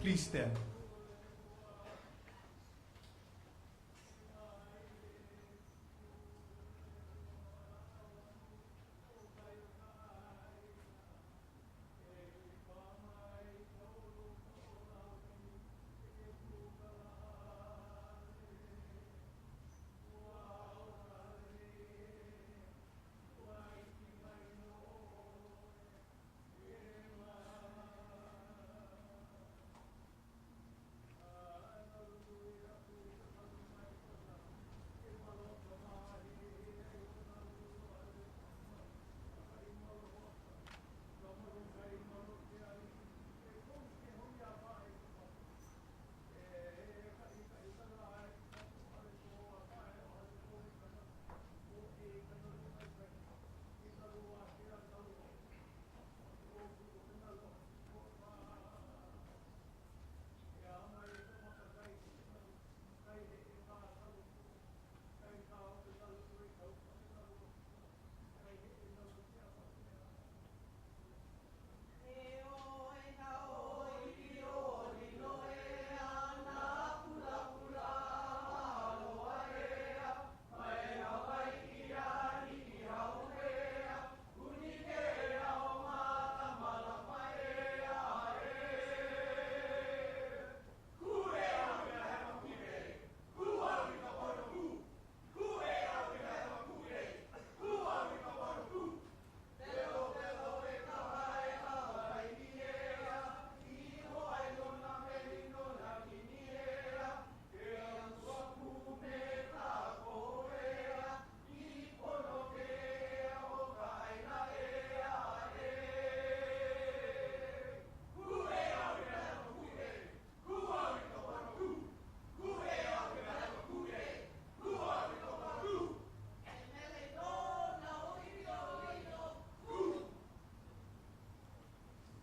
please stand?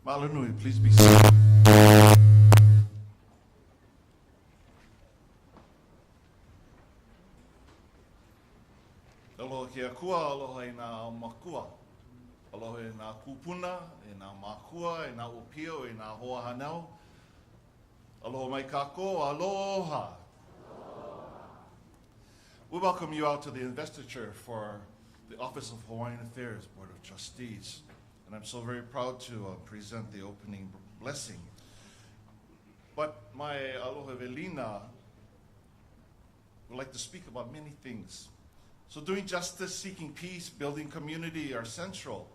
Malanui, please be seated. Aloha kia kua, aloha i nā makua. Aloha i nā kupuna, i nā makua, i nā upio, i nā hoa hanau. Aloha mai kako, aloha. We welcome you out to the investiture for the Office of Hawaiian Affairs Board of Trustees. And I'm so very proud to present the opening blessing. But my aloha velina would like to speak about many things. So doing justice, seeking peace, building community are central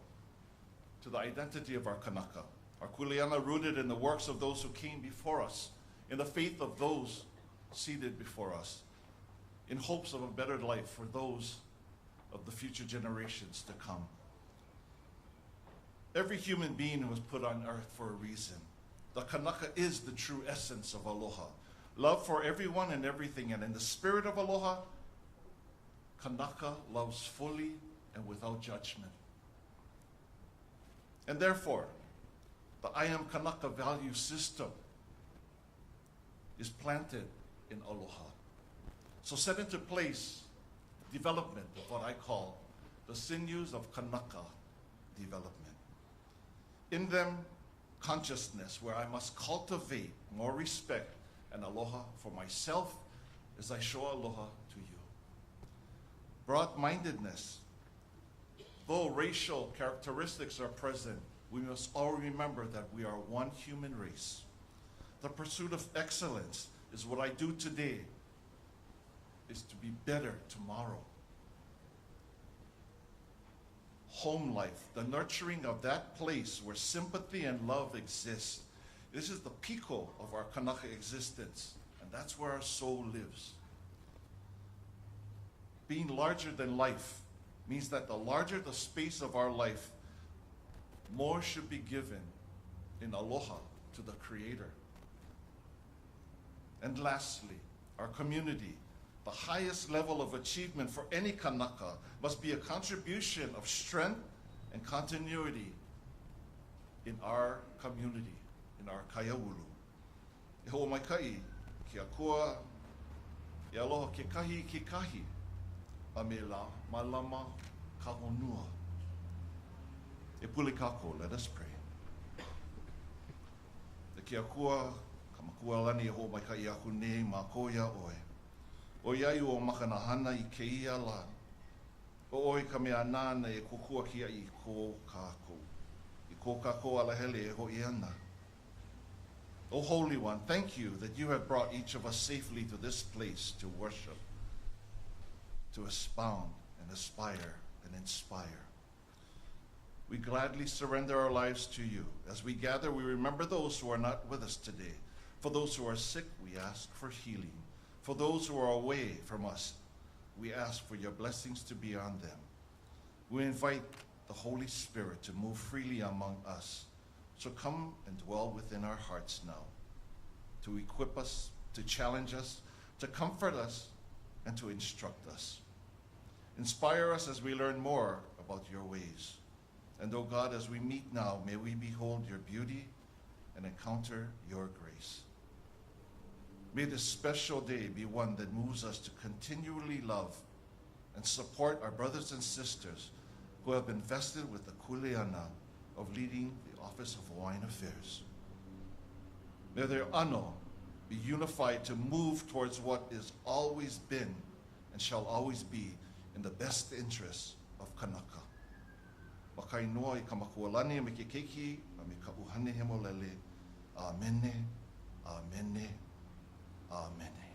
to the identity of our Kanaka. Our kuleana rooted in the works of those who came before us, in the faith of those seated before us, in hopes of a better life for those of the future generations to come. Every human being was put on earth for a reason. The Kanaka is the true essence of aloha. Love for everyone and everything, and in the spirit of aloha, Kanaka loves fully and without judgment. And therefore, the I Am Kanaka value system is planted in aloha. So set into place development of what I call the sinews of Kanaka development. In them, consciousness, where I must cultivate more respect and aloha for myself as I show aloha to you. Broad-mindedness. Though racial characteristics are present, we must all remember that we are one human race. The pursuit of excellence is what I do today is to be better tomorrow. Home life, the nurturing of that place where sympathy and love exist. This is the pico of our Kanaka existence, and that's where our soul lives. Being larger than life means that the larger the space of our life, more should be given in aloha to the Creator. And lastly, our community. The highest level of achievement for any Kanaka must be a contribution of strength and continuity in our community, in our kaiaulu. E hoa mai kai, kia kua, e aloha ke kahi, a me la malama ka honua. E pule kako, let us pray. E kia kua, Ka makualani e ho mai ka i aku nei ma koia oe. O iai o makanahana i ke ia la. O oi ka mea nāna e kokua kia i kō kākou. I kō kākou ala hele e ho i ana. O Holy One, thank you that you have brought each of us safely to this place to worship, to expound and aspire and inspire. We gladly surrender our lives to you. As we gather, we remember those who are not with us today. For those who are sick, we ask for healing. For those who are away from us, we ask for your blessings to be on them. We invite the Holy Spirit to move freely among us. So come and dwell within our hearts now, to equip us, to challenge us, to comfort us, and to instruct us. Inspire us as we learn more about your ways. And oh God, as we meet now, may we behold your beauty and encounter your grace. May this special day be one that moves us to continually love and support our brothers and sisters who have been vested with the kuleana of leading the Office of Hawaiian Affairs. May their ano be unified to move towards what is always been and shall always be in the best interests of Kanaka. Makainoa I ka makualani me ke keiki a me ka uhane he molele. Amene, amene, amene.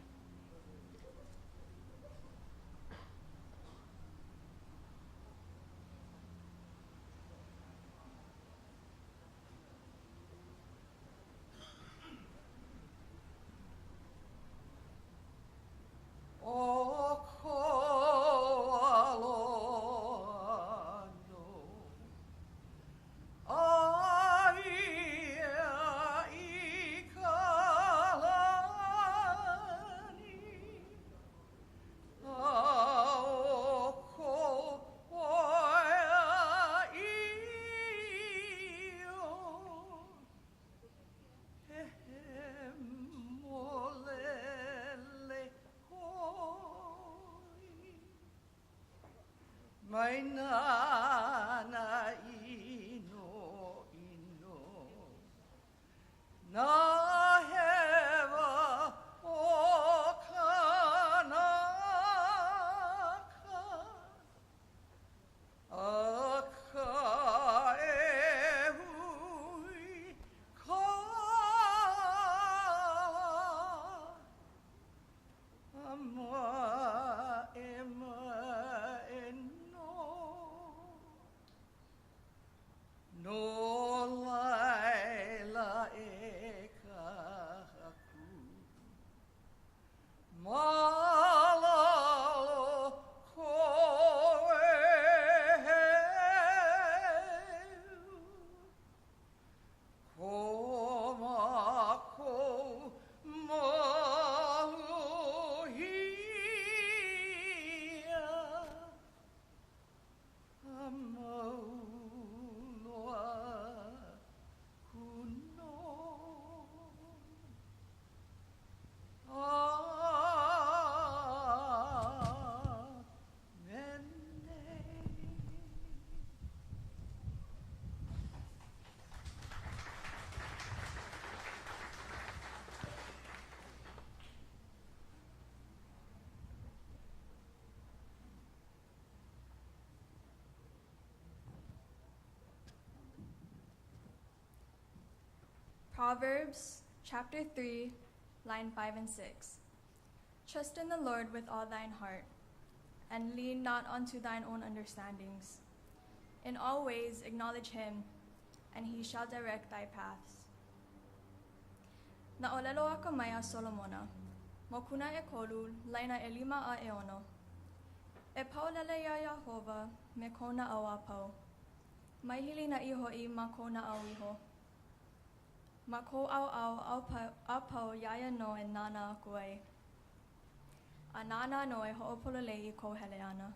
Mai nana ino ino na heva o kanaka aka e hui ka ama ema no laila e kahaku malalo koe komako maluhia amau Proverbs chapter 3, line 5 and 6. Trust in the Lord with all thine heart, and lean not unto thine own understandings. In all ways acknowledge him, and he shall direct thy paths. Naolelo ako maya Solomona, mokuna e kolu, laina e 5 a eono. E paulele ya Yehova, me kona awa pau. Maihili na iho I ma kona au iho. Mako au pau yaya no e nana koe. A nana no e ho'opololei I ko hele ana.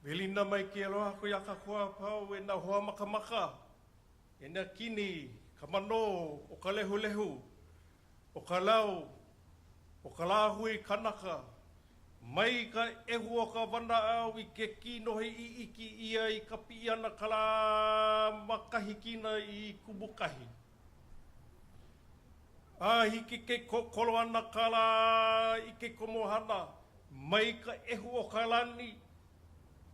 Velina mai ke aloha ko yaka kua pau e na hoa makamaka. E na kini, ka mano, o ka lehu, o ka lau, o ka lahui kanaka. Mai ka ehu o ka wana au i ke kinohi i iki ia i ka pi ana ka la makahikina i kubukahi. A hiki ke kokolo ana ka la i ke komohana. Mai ka ehu o ka lani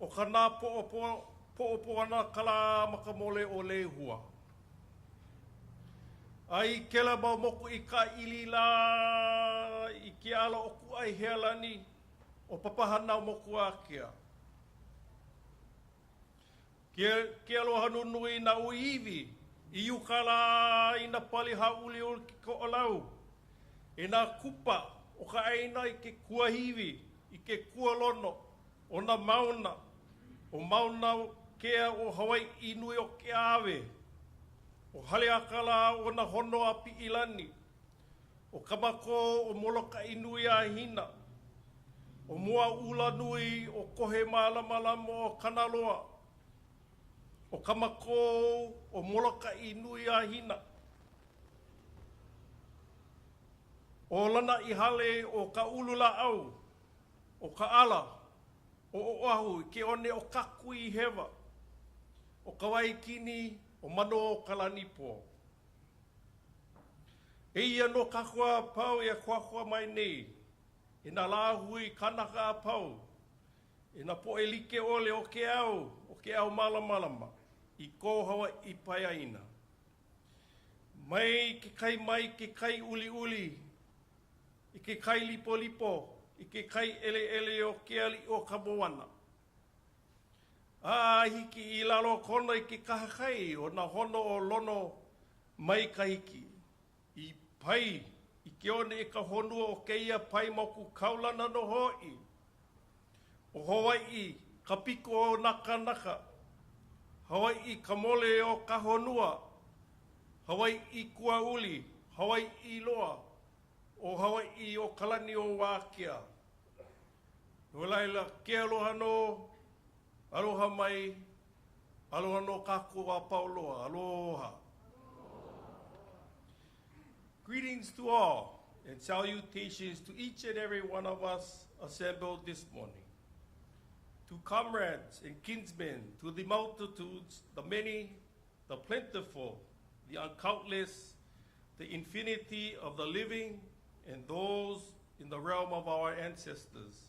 o ka nā po'opo ana ka la makamole o lehua. Ai kela mau moku i ka ili la i ke ala oku ai hea lani o papahana o moku a kia. Ke aloha nunui na uiwi i uka la i na pali hauli o ki ko olau. E nā kupa o ka aina i ke kuahiwi, i ke kualono, o na mauna, o mauna kea o Hawaii i nui o ke awe. O hale akala o na hono a pi ilani. O kamako o moloka i nui a hina. O mua ula nui o kohe malamalamo o kanaloa. O kamako o moloka i nui a hina. O lana i hale o ka ulula au. O ka ala. O oahu ke one o kaku i hewa. O ka waikini o mano o kalanipo. E ia no kakua pau e kuakua mai nei. E na lahui kanaka a pau. E na po e like ole o ke au malamalama. I kohawa i paiaina. Mai ke kai uli. I ke kai lipo. I ke kai ele o ke ali o ka moana. A hiki i lalo kono i ke kahakai o na hono o lono mai ka hiki. I pai, i ke one e ka honua o ke ia pai moku kaulana no hoi. O Hawaii, ka piko o naka. Hawaii, ka mole o ka honua. Hawaii, kua uli. Hawaii, loa. O Hawaii, o kalani o Wākia. No laila, ke aloha no, aloha mai, aloha no kako a pauloa, aloha. Greetings to all, and salutations to each and every one of us assembled this morning. To comrades and kinsmen, to the multitudes, the many, the plentiful, the uncountless, the infinity of the living, and those in the realm of our ancestors.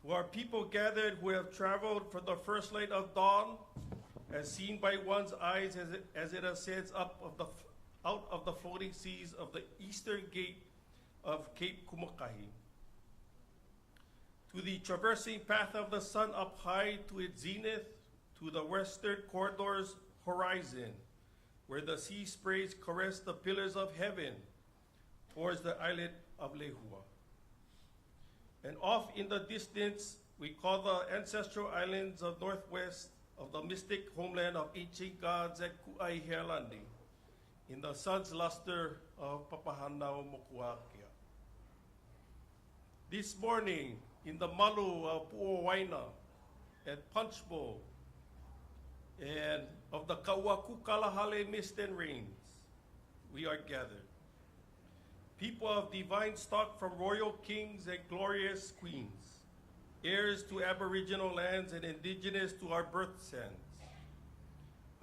To our people gathered who have traveled from the first light of dawn, as seen by one's eyes as it ascends out of the floating seas of the eastern gate of Cape Kumakahi. To the traversing path of the sun up high to its zenith, to the western corridor's horizon, where the sea sprays caress the pillars of heaven, towards the islet of Lehua. And off in the distance, we call the ancestral islands of northwest of the mystic homeland of ancient gods at Ku'aihealani, in the sun's luster of Papahanao Mokuakia. This morning, in the malu of Pu'owaina at Punch Bowl, and of the Kauaku Kalahale mist and rains, we are gathered. People of divine stock from royal kings and glorious queens, heirs to aboriginal lands and indigenous to our birth sands.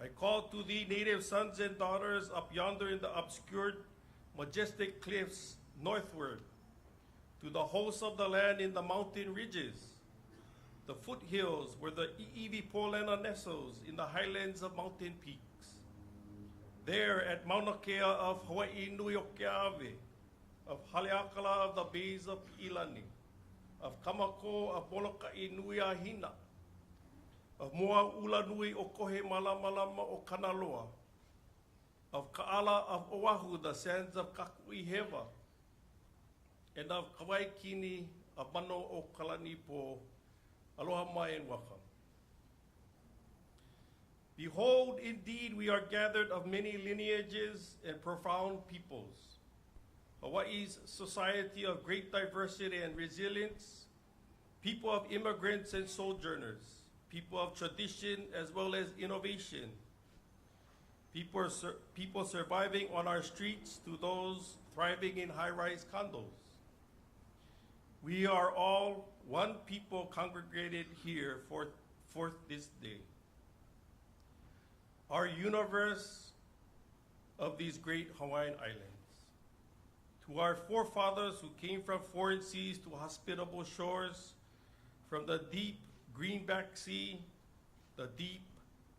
I call to thee native sons and daughters up yonder in the obscured, majestic cliffs northward, to the hosts of the land in the mountain ridges, the foothills where the I'iwi Polana nestles in the highlands of mountain peaks. There at Mauna Kea of Hawaii Nui o Keawe, of Haleakala of the bays of Ilani, of Kamako of Molokai Nui a Hina, of Moa Ula Nui o Kohe Malamalama o Kanaloa, of Kaala of Oahu, the sands of Kakuiheva, and of Kawaikini of Mano o Kalanipo. Aloha mai and welcome. Behold, indeed, we are gathered of many lineages and profound peoples. Hawaii's society of great diversity and resilience, people of immigrants and sojourners, people of tradition as well as innovation, people surviving on our streets to those thriving in high-rise condos. We are all one people congregated here for this day. Our universe of these great Hawaiian islands. To our forefathers who came from foreign seas to hospitable shores, from the deep greenback sea, the deep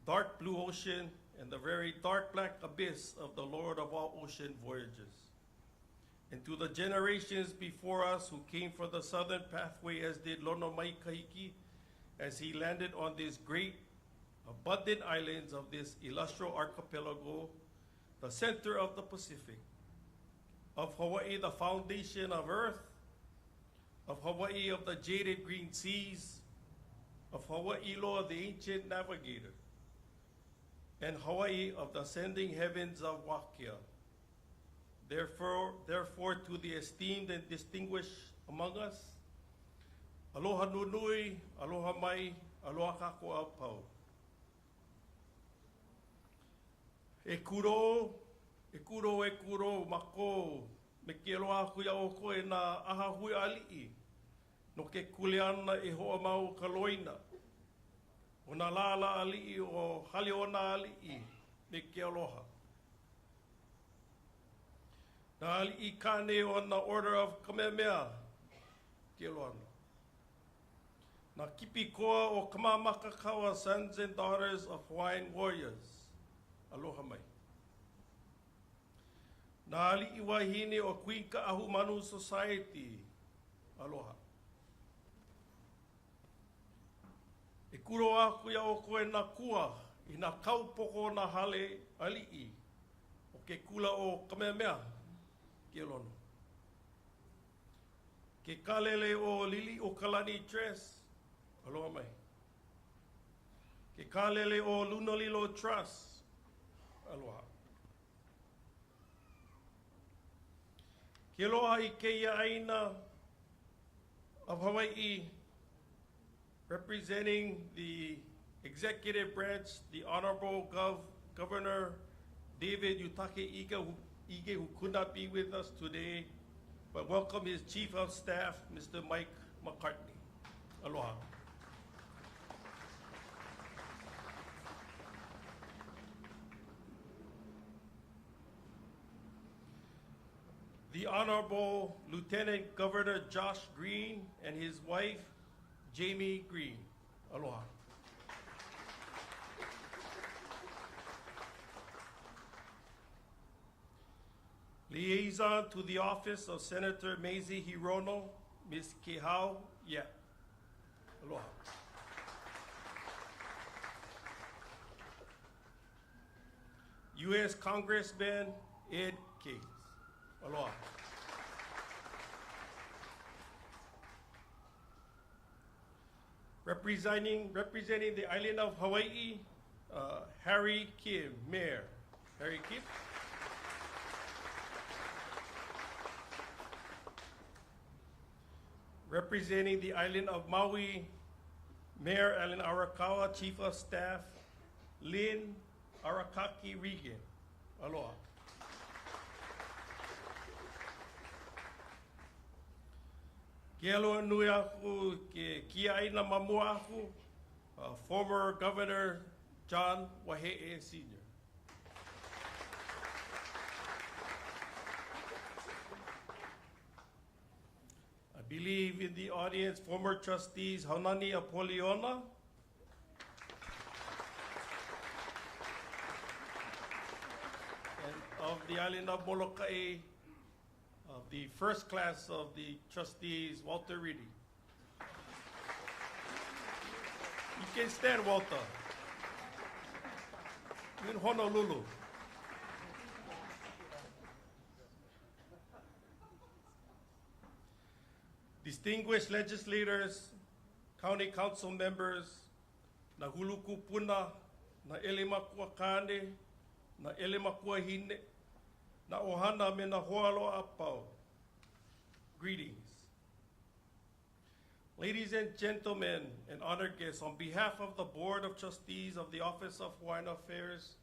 dark blue ocean, and the very dark black abyss of the Lord of all ocean voyages. And to the generations before us who came from the southern pathway, as did Lono Mai Kahiki, as he landed on these great, abundant islands of this illustrious archipelago, the center of the Pacific, of Hawaii, the foundation of earth, of Hawaii of the jaded green seas, of Hawaii, Loa, the ancient navigator, and Hawaii of the ascending heavens of Wakia. Therefore, to the esteemed and distinguished among us, aloha nunui, aloha mai, aloha kako pau. E kuro, mako, me ke aloha kuia o koe na aha hui ali'i, no ke kuleana e hoa mau kaloina, o na lala ali'i o hali ona ali'i, me ke aloha. Na ali'i kane on the order of Kamehameha, ke aloha. Na kipi koa o Kamamakakawa, sons and daughters of Hawaiian warriors, aloha mai. Na ali'i wahine o Queen Ka'ahumanu Society, aloha. E kuro aku ia o koe na kua i na kaupoko na hale ali'i o ke kula o Kamehameha, ke lono. Ke kalele o Lili o Kalani Dress, aloha mai. Ke kalele o Lunalilo Trust, aloha. Ke aloha i keia aina of Hawaii, representing the executive branch, the Honorable Governor David Yutake Ige, who could not be with us today, but welcome his Chief of Staff, Mr. Mike McCartney. Aloha. The Honorable Lieutenant Governor Josh Green and his wife, Jamie Green. Aloha. Liaison to the office of Senator Mazie Hirono, Ms. Kehau Yap. Aloha. U.S. Congressman Ed Case. Aloha. Representing the island of Hawaii, Harry Kim, Mayor. Harry Kim. Representing the island of Maui, Mayor Alan Arakawa, Chief of Staff, Lynn Arakaki Regan. Aloha. Ke aloha nui aku ke kia aina mamua aku, former Governor John Wahe'e Sr. I believe in the audience, former trustees Haunani Apoliona, and of the island of Molokai, of the first class of the trustees, Walter Reedy. You can stand, Walter. In Honolulu. Distinguished legislators, county council members, na huluku puna, na elemakua kane, na elemakua hine, na ohana me na hoalo apau. Greetings. Ladies and gentlemen and honored guests, on behalf of the Board of Trustees of the Office of Hawaiian Affairs,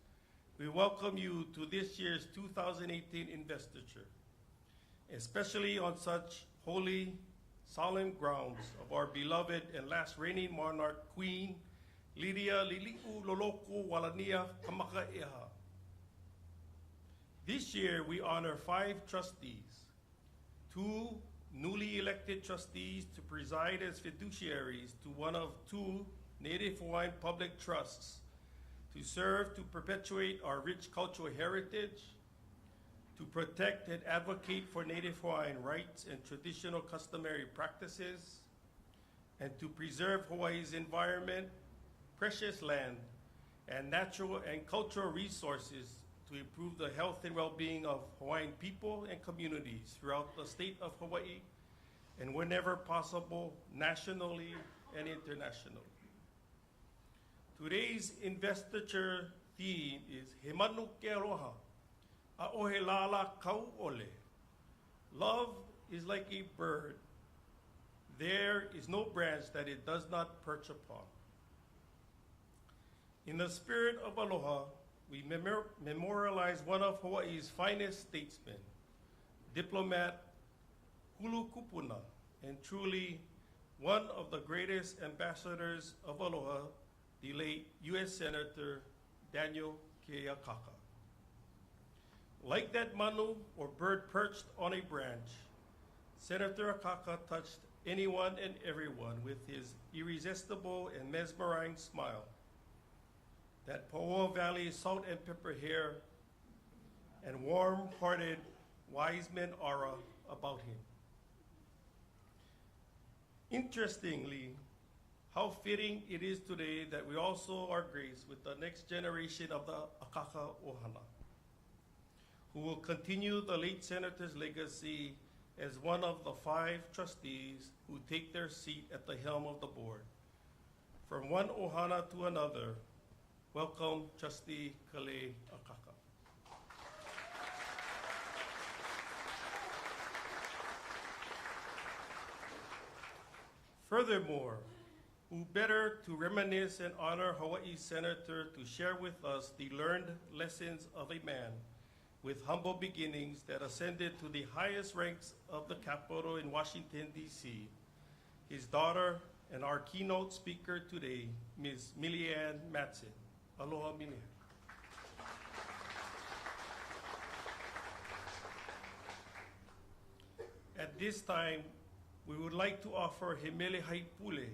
we welcome you to this year's 2018 investiture, especially on such holy, solemn grounds of our beloved and last reigning monarch, Queen Lidia Lili'u Loloku Walania Kamakaeha. This year, we honor 5 trustees, 2 newly elected trustees to preside as fiduciaries to one of 2 Native Hawaiian public trusts to serve to perpetuate our rich cultural heritage, to protect and advocate for Native Hawaiian rights and traditional customary practices, and to preserve Hawaii's environment, precious land, and natural and cultural resources to improve the health and well-being of Hawaiian people and communities throughout the state of Hawaii, and whenever possible, nationally and internationally. Today's investiture theme is He manu ke aloha, a'ohe lala kau ole. Love is like a bird. There is no branch that it does not perch upon. In the spirit of aloha, we memorialize one of Hawaii's finest statesmen, diplomat, hulu kupuna, and truly one of the greatest ambassadors of aloha, the late U.S. Senator Daniel Keakaka. Like that manu or bird perched on a branch, Senator Akaka touched anyone and everyone with his irresistible and mesmerizing smile, that Paoa Valley salt and pepper hair, and warm-hearted wise man aura about him. Interestingly, how fitting it is today that we also are graced with the next generation of the Akaka Ohana, who will continue the late Senator's legacy as one of the 5 trustees who take their seat at the helm of the board. From one Ohana to another, welcome Trustee Kale Akaka. Furthermore, who better to reminisce and honor Hawaii's senator to share with us the learned lessons of a man with humble beginnings that ascended to the highest ranks of the Capitol in Washington, D.C., his daughter and our keynote speaker today, Ms. Milianne Matson. Aloha, Milianne. At this time, we would like to offer Hemele Haipule,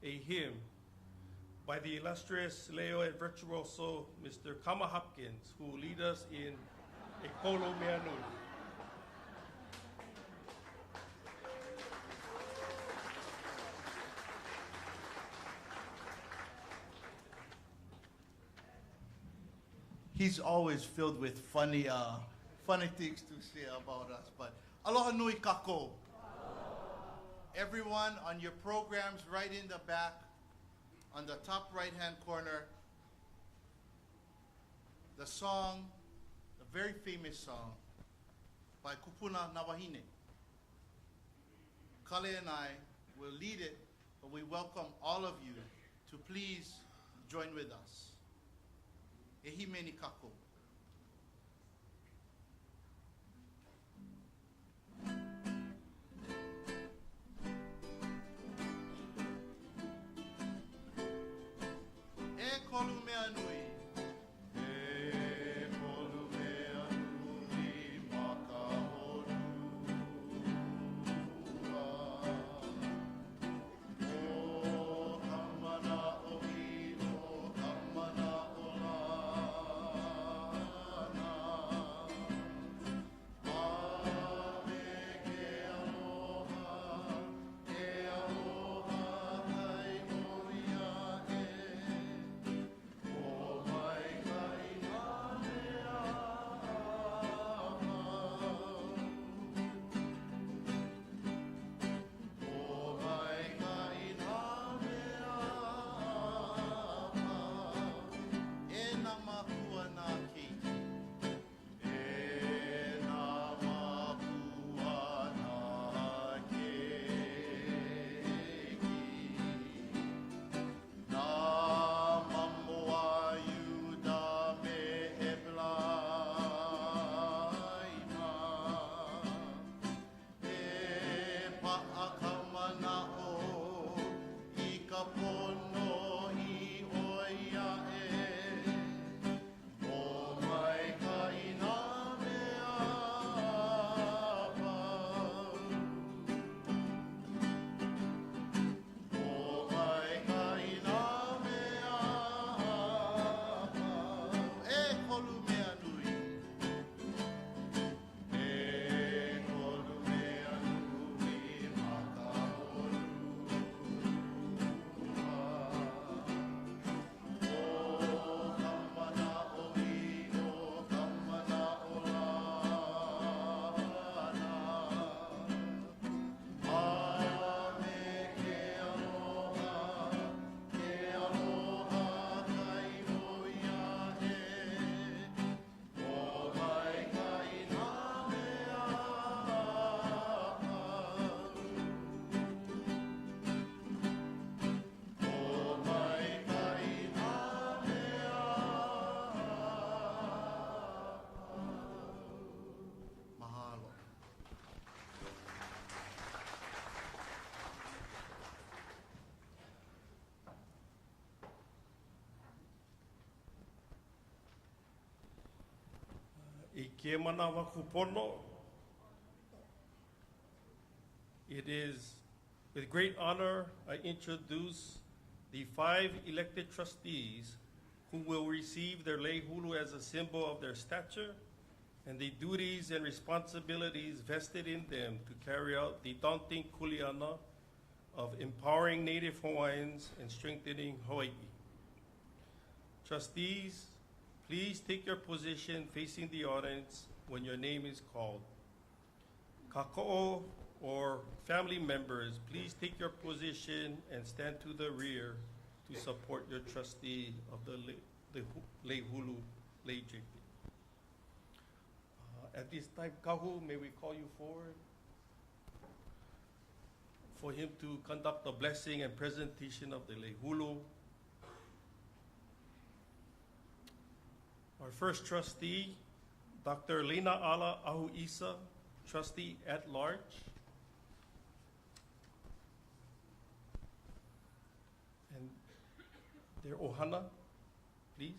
a hymn by the illustrious Leo and virtuoso Mr. Kama Hopkins, who will lead us in Ekolo Meanui. He's always filled with funny things to say about us. But aloha nui kako. Everyone on your programs, right in the back, on the top right-hand corner, the song, the very famous song by Kupuna Nawahine. Kale and I will lead it, but we welcome all of you to please join with us. Ehimeni kako. Kia manawa kupono. It is with great honor I introduce the 5 elected trustees who will receive their lei hulu as a symbol of their stature and the duties and responsibilities vested in them to carry out the daunting kuleana of empowering Native Hawaiians and strengthening Hawaii. Trustees, please take your position facing the audience when your name is called. Kako'o or family members, please take your position and stand to the rear to support your trustee of the lei hulu, lei jiki. At this time, Kahu, may we call you forward for him to conduct the blessing and presentation of the lei hulu. Our first trustee, Dr. Lena Ala Ahu Isa, trustee at large. And their ohana, please.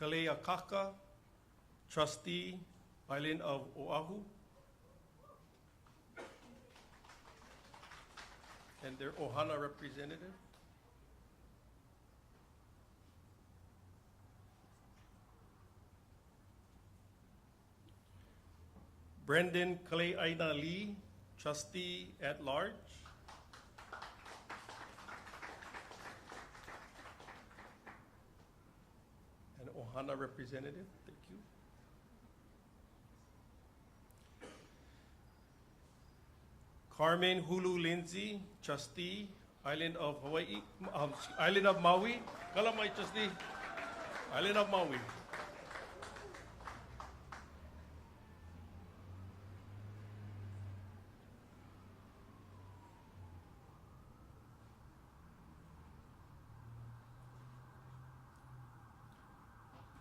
Kalea Kaka, trustee, Island of Oahu. And their ohana representative. Brendan Kale'aina Lee, trustee at large. And ohana representative, thank you. Carmen Hulu Lindsay, trustee, Island of Hawaii, Island of Maui. Kalamai, trustee, Island of Maui.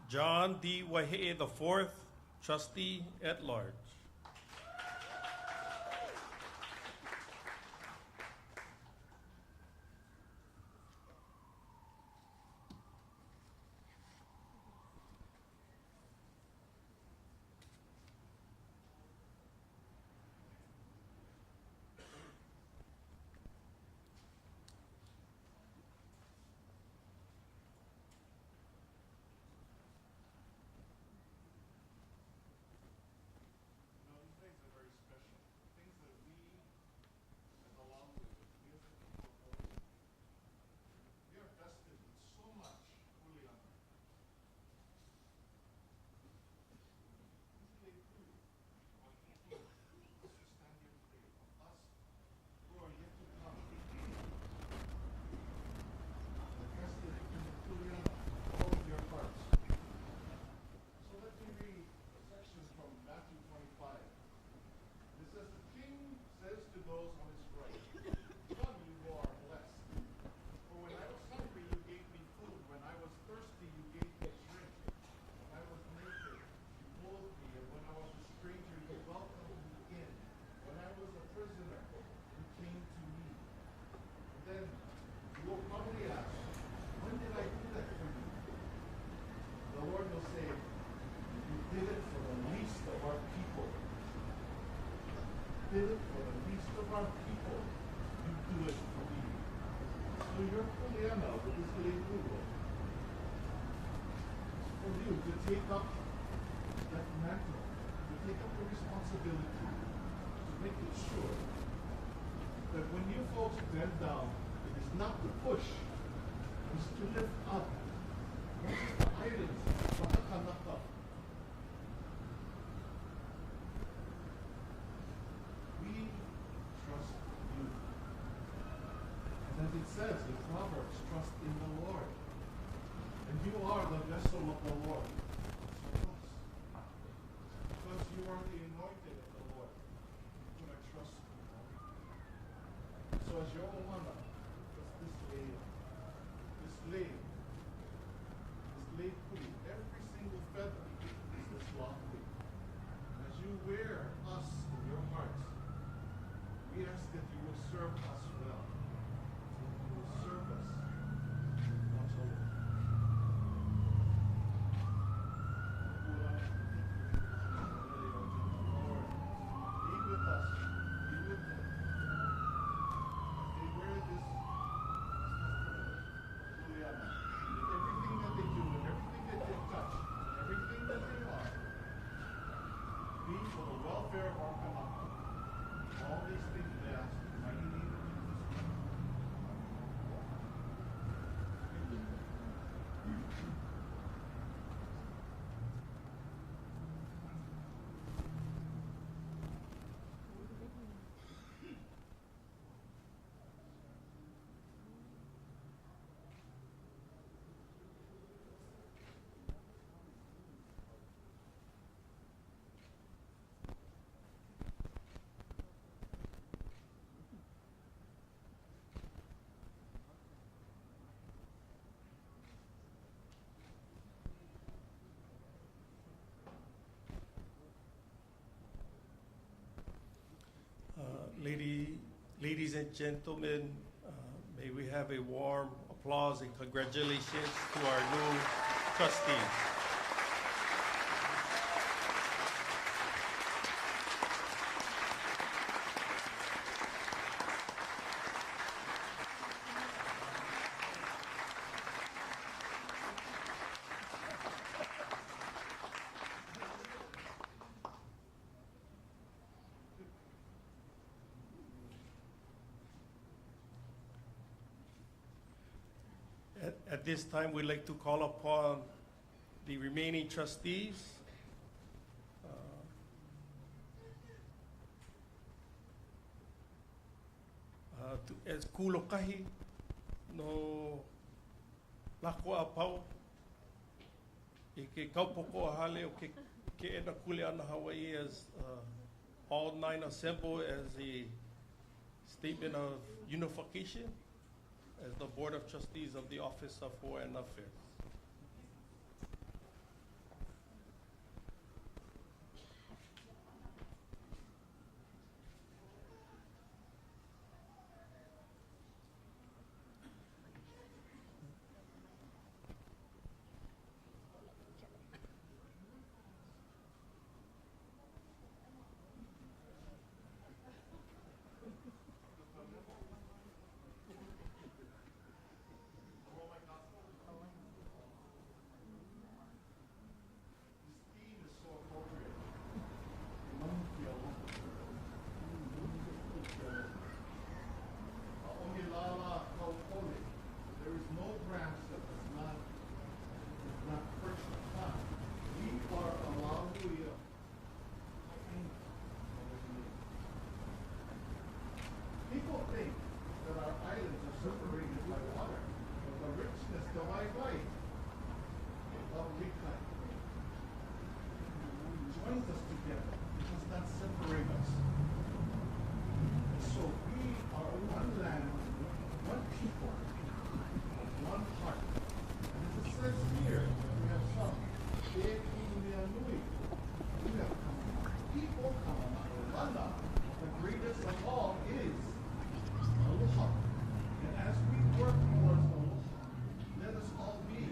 John D. Waihe'e IV, trustee at large. Did it for the least of our people, you do it for me. So your kuleana with this lei hulu is for you to take up that mantle, to take up the responsibility to make it sure that when you folks bend down, it is not to push, it is to lift up. Not just the islands, but the kanaka. As it says in Proverbs, trust in the Lord. And you are the vessel of the Lord. Because you are the anointed of the Lord, we're going to trust you. So as your ohana, this lei, every single feather is this lovely. And as you wear us in your hearts, we ask Ladies and gentlemen, may we have a warm applause and congratulations to our new trustees. At this time, we'd like to call upon the remaining trustees. As kulokahi no lako apau I ke kaupoko hale o ke ena kule ana Hawaii as all 9 assemble as a statement of unification as the Board of Trustees of the Office of Hawaiian Affairs. People think that our islands are separated by water, but the richness, the wide of Likai joins us together. It does not separate us. And so we are one land, one people, one heart. And as it says here, we have some. We have people come. The greatest of all is Aloha. And as we work towards Aloha, let us all be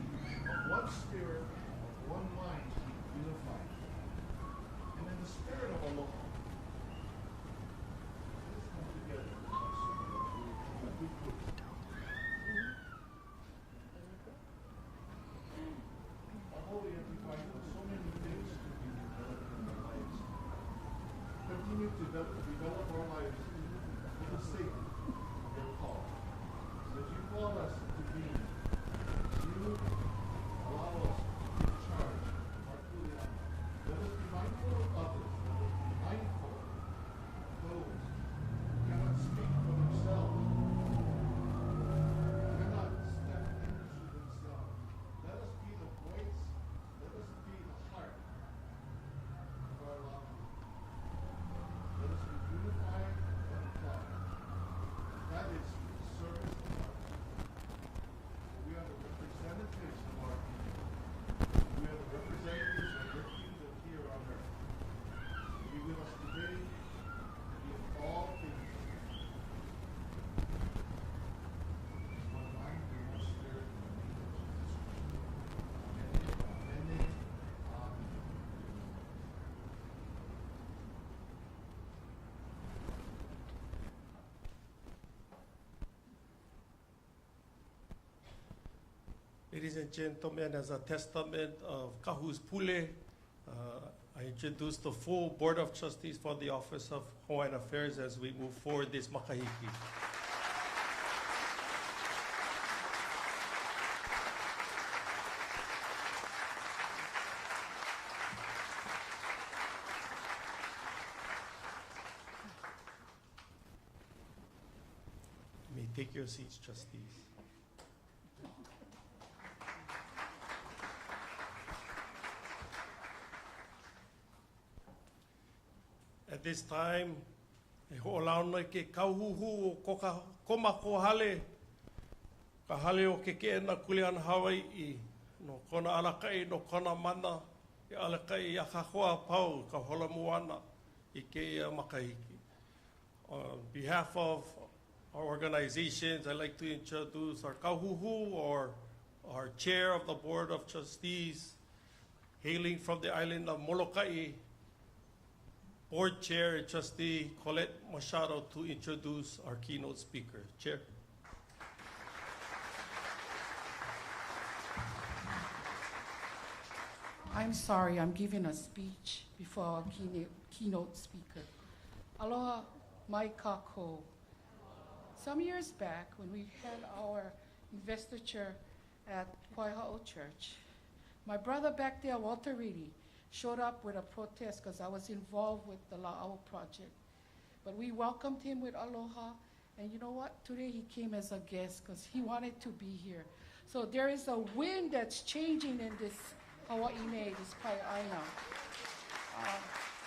of one spirit, of one mind, unified. And in the spirit of Aloha, let's come together. Our holy and divine, with so many things to be developed in our lives. Continue to develop our lives for the sake of your call. So as you call us to be, you allow us to take charge of our kuleana. Let us be mindful of others. Let us be mindful of those who cannot speak for themselves, cannot step into themselves. Let us be the voice, let us be the heart of our love. Let us be unified and applied. That is service to our people. We are the representatives of our people. We are the representatives of your kingdom here on earth. Be with us today and be in all things. One mind and one spirit in the name of Jesus Christ. Amen. Amen. Ladies and gentlemen, as a testament of Kahu's Pule, I introduce the full Board of Trustees for the Office of Hawaiian Affairs as we move forward this makahiki. You may take your seats, trustees. At this time, e ho'olauna ke kauhuhu o koma ko hale, ka hale o ke ena kuleana Hawaii, no kona alakai, no kona mana, e alakai i akahoa pau, ka hola moana i ke ia makahiki. On behalf of our organizations. I'd like to introduce our Kahuhu, or our chair of the Board of Trustees, hailing from the island of Molokai, Board Chair and Trustee Colette Machado, to introduce our keynote speaker. Chair. I'm sorry, I'm giving a speech before our keynote speaker. Aloha mai kako. Some years back, when we had our investiture at Waiha'o Church, my brother back there, Walter Reedy, showed up with a protest because I was involved with the La'au project. But we welcomed him with aloha, and you know what? Today he came as a guest because he wanted to be here. So there is a wind that's changing in this Hawaiʻi, this Pai'aina.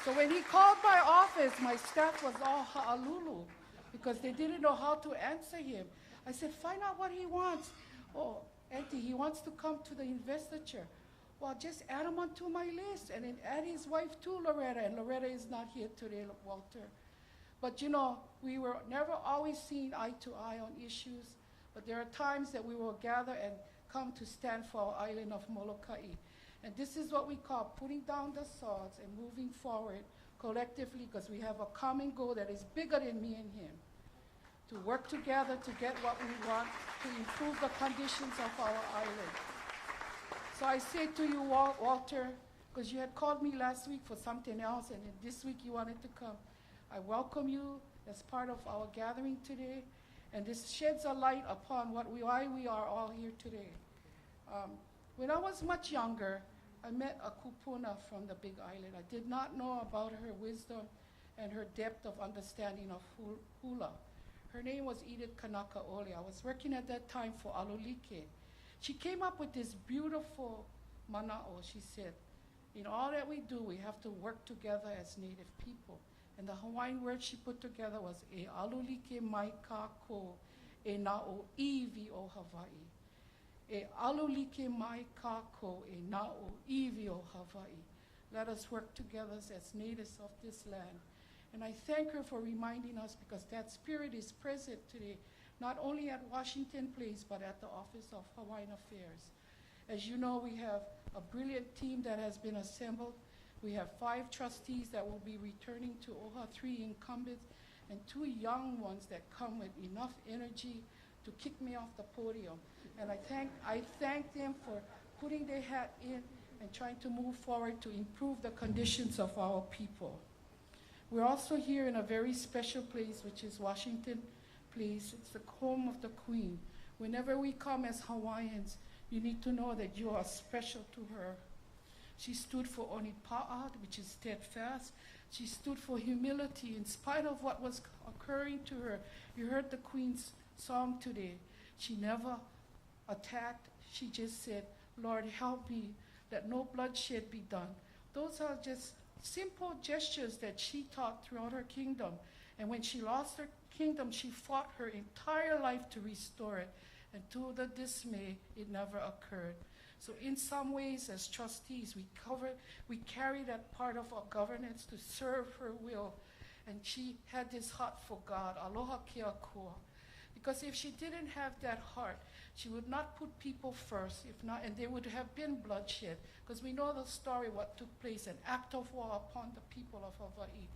So when he called my office, my staff was all ha'alulu because they didn't know how to answer him. I said, find out what he wants. Oh, Auntie, he wants to come to the investiture. Well, just add him onto my list, and then add his wife too, Loretta, and Loretta is not here today, Walter. But you know, we were never always seen eye to eye on issues, but there are times that we will gather and come to stand for our island of Molokai. And this is what we call putting down the swords and moving forward collectively, because we have a common goal that is bigger than me and him, to work together to get what we want, to improve the conditions of our island. So I say to you, Walter, because you had called me last week for something else, and then this week you wanted to come, I welcome you as part of our gathering today, and this sheds a light upon why we are all here today. When I was much younger, I met a kupuna from the Big Island. I did not know about her wisdom and her depth of understanding of hula. Her name was Edith Kanaka Ole. I was working at that time for Alolike. She came up with this beautiful mana'o. She said, in all that we do, we have to work together as Native people. And the Hawaiian word she put together was e alulike mai kako e na'o iwi o Hawaii. E alulike mai kako e na'o iwi o Hawaii. Let us work together as natives of this land. And I thank her for reminding us, because that spirit is present today, not only at Washington Place, but at the Office of Hawaiian Affairs. As you know, we have a brilliant team that has been assembled. We have 5 trustees that will be returning to OHA, 3 incumbents, and 2 young ones that come with enough energy to kick me off the podium. And I thank them for putting their hat in and trying to move forward to improve the conditions of our people. We're also here in a very special place, which is Washington Place. It's the home of the Queen. Whenever we come as Hawaiians, you need to know that you are special to her. She stood for Onipa'at, which is steadfast. She stood for humility in spite of what was occurring to her. You heard the Queen's song today. She never attacked. She just said, Lord, help me, let no bloodshed be done. Those are just simple gestures that she taught throughout her kingdom. And when she lost her kingdom, she fought her entire life to restore it. And to the dismay, it never occurred. So in some ways, as trustees, we carry that part of our governance to serve her will. And she had this heart for God, aloha kia kua. Because if she didn't have that heart, she would not put people first, if not, and there would have been bloodshed. Because we know the story, what took place, an act of war upon the people of Hawaii.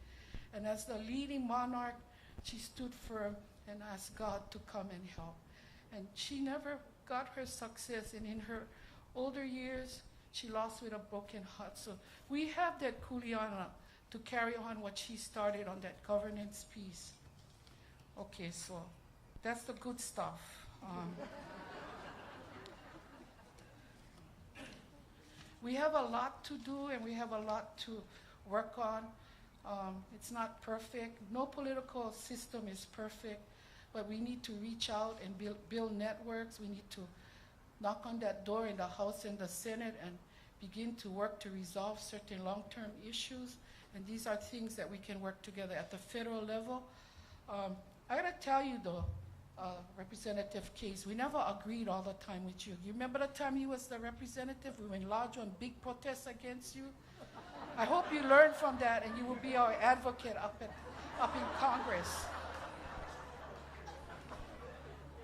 And as the leading monarch, she stood firm and asked God to come and help. And she never got her success, and in her older years, she lost with a broken heart. So we have that kuleana to carry on what she started on that governance piece. Okay, so that's the good stuff. We have a lot to do, and we have a lot to work on. It's not perfect. No political system is perfect, but we need to reach out and build networks. We need to knock on that door in the House and the Senate and begin to work to resolve certain long-term issues. And these are things that we can work together at the federal level. I gotta tell you though, Representative Case, we never agreed all the time with you. You remember the time you was the representative? We went large on big protests against you. I hope you learned from that and you will be our advocate up in Congress.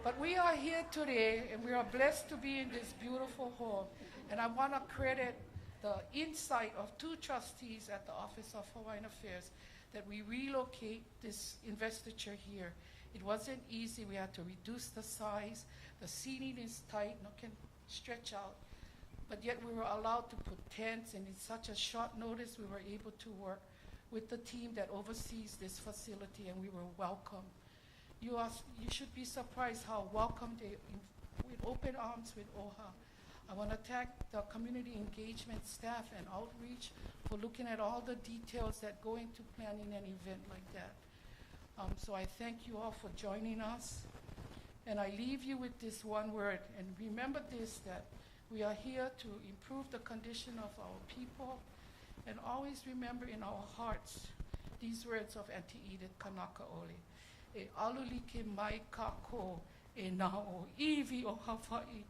But we are here today, and we are blessed to be in this beautiful hall. And I want to credit the insight of two trustees at the Office of Hawaiian Affairs that we relocate this investiture here. It wasn't easy. We had to reduce the size. The seating is tight, no can stretch out. But yet we were allowed to put tents, and in such a short notice, we were able to work with the team that oversees this facility, and we were welcome. You should be surprised how welcome they, with open arms with Oha. I want to thank the community engagement staff and outreach for looking at all the details that go into planning an event like that. So I thank you all for joining us. And I leave you with this one word. And remember this, that we are here to improve the condition of our people. And always remember in our hearts these words of Auntie Edith Kanakaole. E alulike mai kako e nao iwi o Hawaii.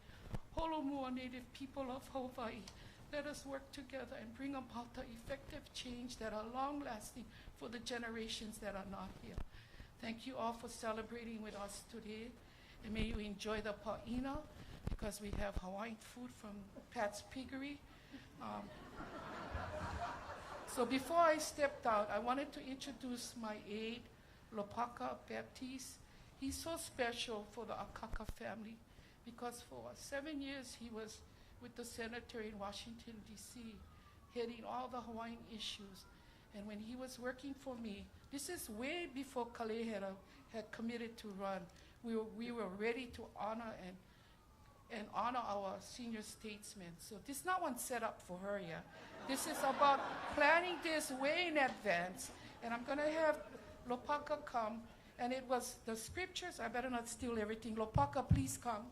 Holomua Native people of Hawaii, let us work together and bring about the effective change that are long-lasting for the generations that are not here. Thank you all for celebrating with us today. And may you enjoy the pa'ina, because we have Hawaiian food from Pat's Piggery. So before I stepped out, I wanted to introduce my aide, Lopaka Baptiste. He's so special for the Akaka family, because for 7 years he was with the senator in Washington, D.C., heading all the Hawaiian issues. And when he was working for me, this is way before Kalehe had committed to run, we were ready to honor and honor our senior statesmen. So this is not one set up for her, yeah. This is about planning this way in advance. And I'm gonna have Lopaka come, and it was the scriptures. I better not steal everything. Lopaka, please come.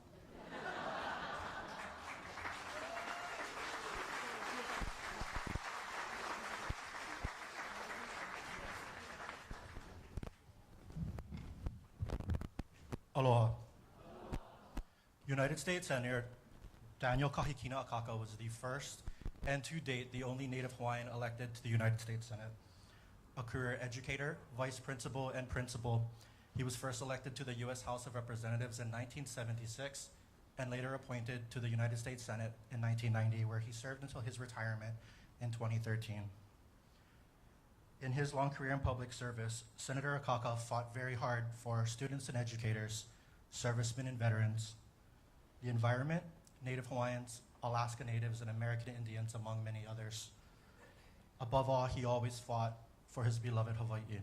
Aloha. United States Senator Daniel Kahikina Akaka was the first and to date the only Native Hawaiian elected to the United States Senate. A career educator, vice principal, and principal, he was first elected to the U.S. House of Representatives in 1976 and later appointed to the United States Senate in 1990, where he served until his retirement in 2013. In his long career in public service, Senator Akaka fought very hard for students and educators, servicemen and veterans, the environment, Native Hawaiians, Alaska Natives, and American Indians, among many others. Above all, he always fought for his beloved Hawaii.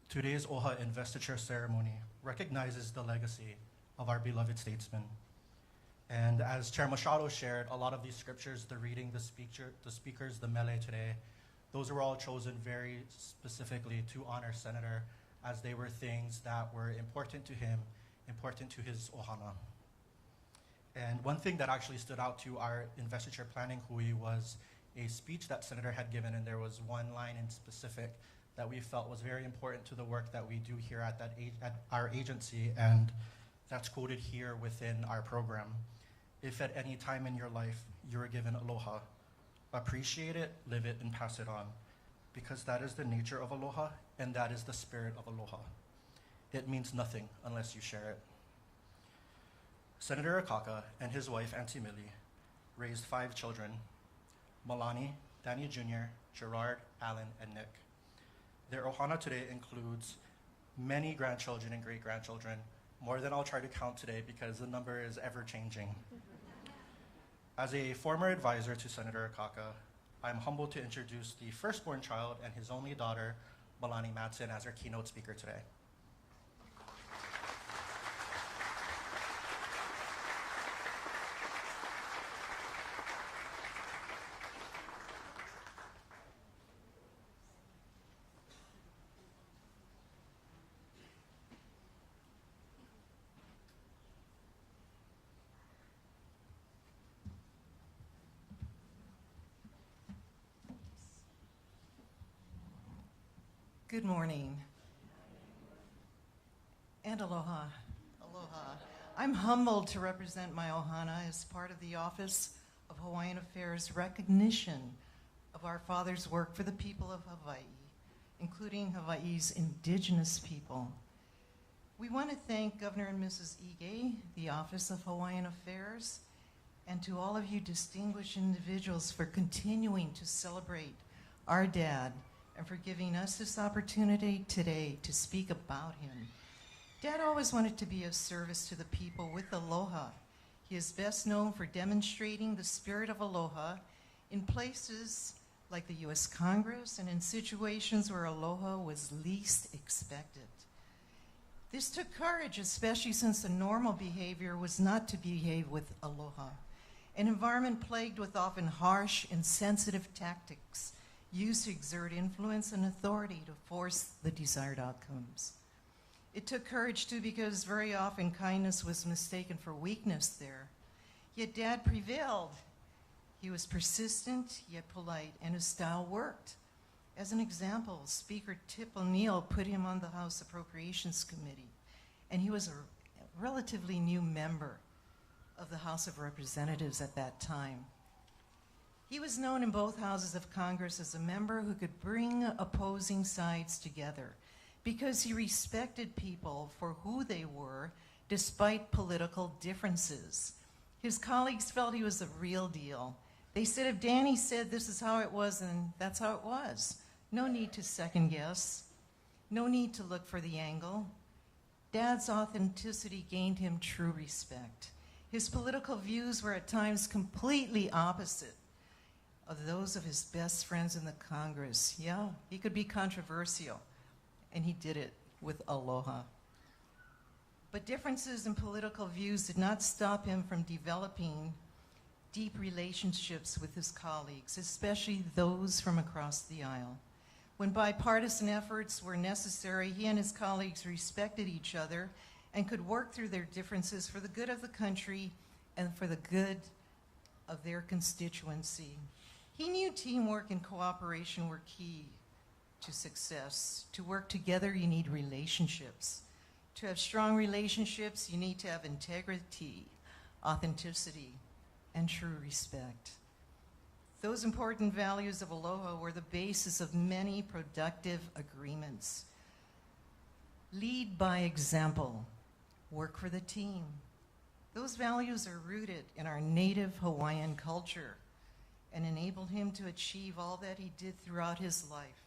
Today's Oha Investiture ceremony recognizes the legacy of our beloved statesman. And as Chair Machado shared, a lot of these scriptures, the reading, the speakers, the mele today, those were all chosen very specifically to honor Senator, as they were things that were important to him, important to his ohana. And one thing that actually stood out to our investiture planning hui was a speech that Senator had given, and there was one line in specific that we felt was very important to the work that we do here at our agency, and that's quoted here within our program. If at any time in your life you are given aloha, appreciate it, live it, and pass it on, because that is the nature of aloha, and that is the spirit of aloha. It means nothing unless you share it. Senator Akaka and his wife, Auntie Millie, raised 5 children: Malani, Danny Jr., Gerard, Alan, and Nick. Their ohana today includes many grandchildren and great-grandchildren, more than I'll try to count today because the number is ever-changing. As a former advisor to Senator Akaka, I'm humbled to introduce the firstborn child and his only daughter, Malani Matson, as our keynote speaker today. Good morning. And aloha. Aloha. I'm humbled to represent my ohana as part of the Office of Hawaiian Affairs recognition of our father's work for the people of Hawaii, including Hawaii's indigenous people. We want to thank Governor and Mrs. Ige, the Office of Hawaiian Affairs, and to all of you distinguished individuals for continuing to celebrate our dad and for giving us this opportunity today to speak about him. Dad always wanted to be of service to the people with aloha. He is best known for demonstrating the spirit of aloha in places like the U.S. Congress and in situations where aloha was least expected. This took courage, especially since the normal behavior was not to behave with aloha, an environment plagued with often harsh, insensitive tactics used to exert influence and authority to force the desired outcomes. It took courage, too, because very often kindness was mistaken for weakness there. Yet Dad prevailed. He was persistent, yet polite, and his style worked. As an example, Speaker Tip O'Neill put him on the House Appropriations Committee, and he was a relatively new member of the House of Representatives at that time. He was known in both houses of Congress as a member who could bring opposing sides together because he respected people for who they were despite political differences. His colleagues felt he was the real deal. They said if Danny said this is how it was, then that's how it was. No need to second guess. No need to look for the angle. Dad's authenticity gained him true respect. His political views were at times completely opposite of those of his best friends in the Congress. Yeah, he could be controversial, and he did it with aloha. But differences in political views did not stop him from developing deep relationships with his colleagues, especially those from across the aisle. When bipartisan efforts were necessary, he and his colleagues respected each other and could work through their differences for the good of the country and for the good of their constituency. He knew teamwork and cooperation were key to success. To work together, you need relationships. To have strong relationships, you need to have integrity, authenticity, and true respect. Those important values of aloha were the basis of many productive agreements. Lead by example. Work for the team. Those values are rooted in our native Hawaiian culture and enabled him to achieve all that he did throughout his life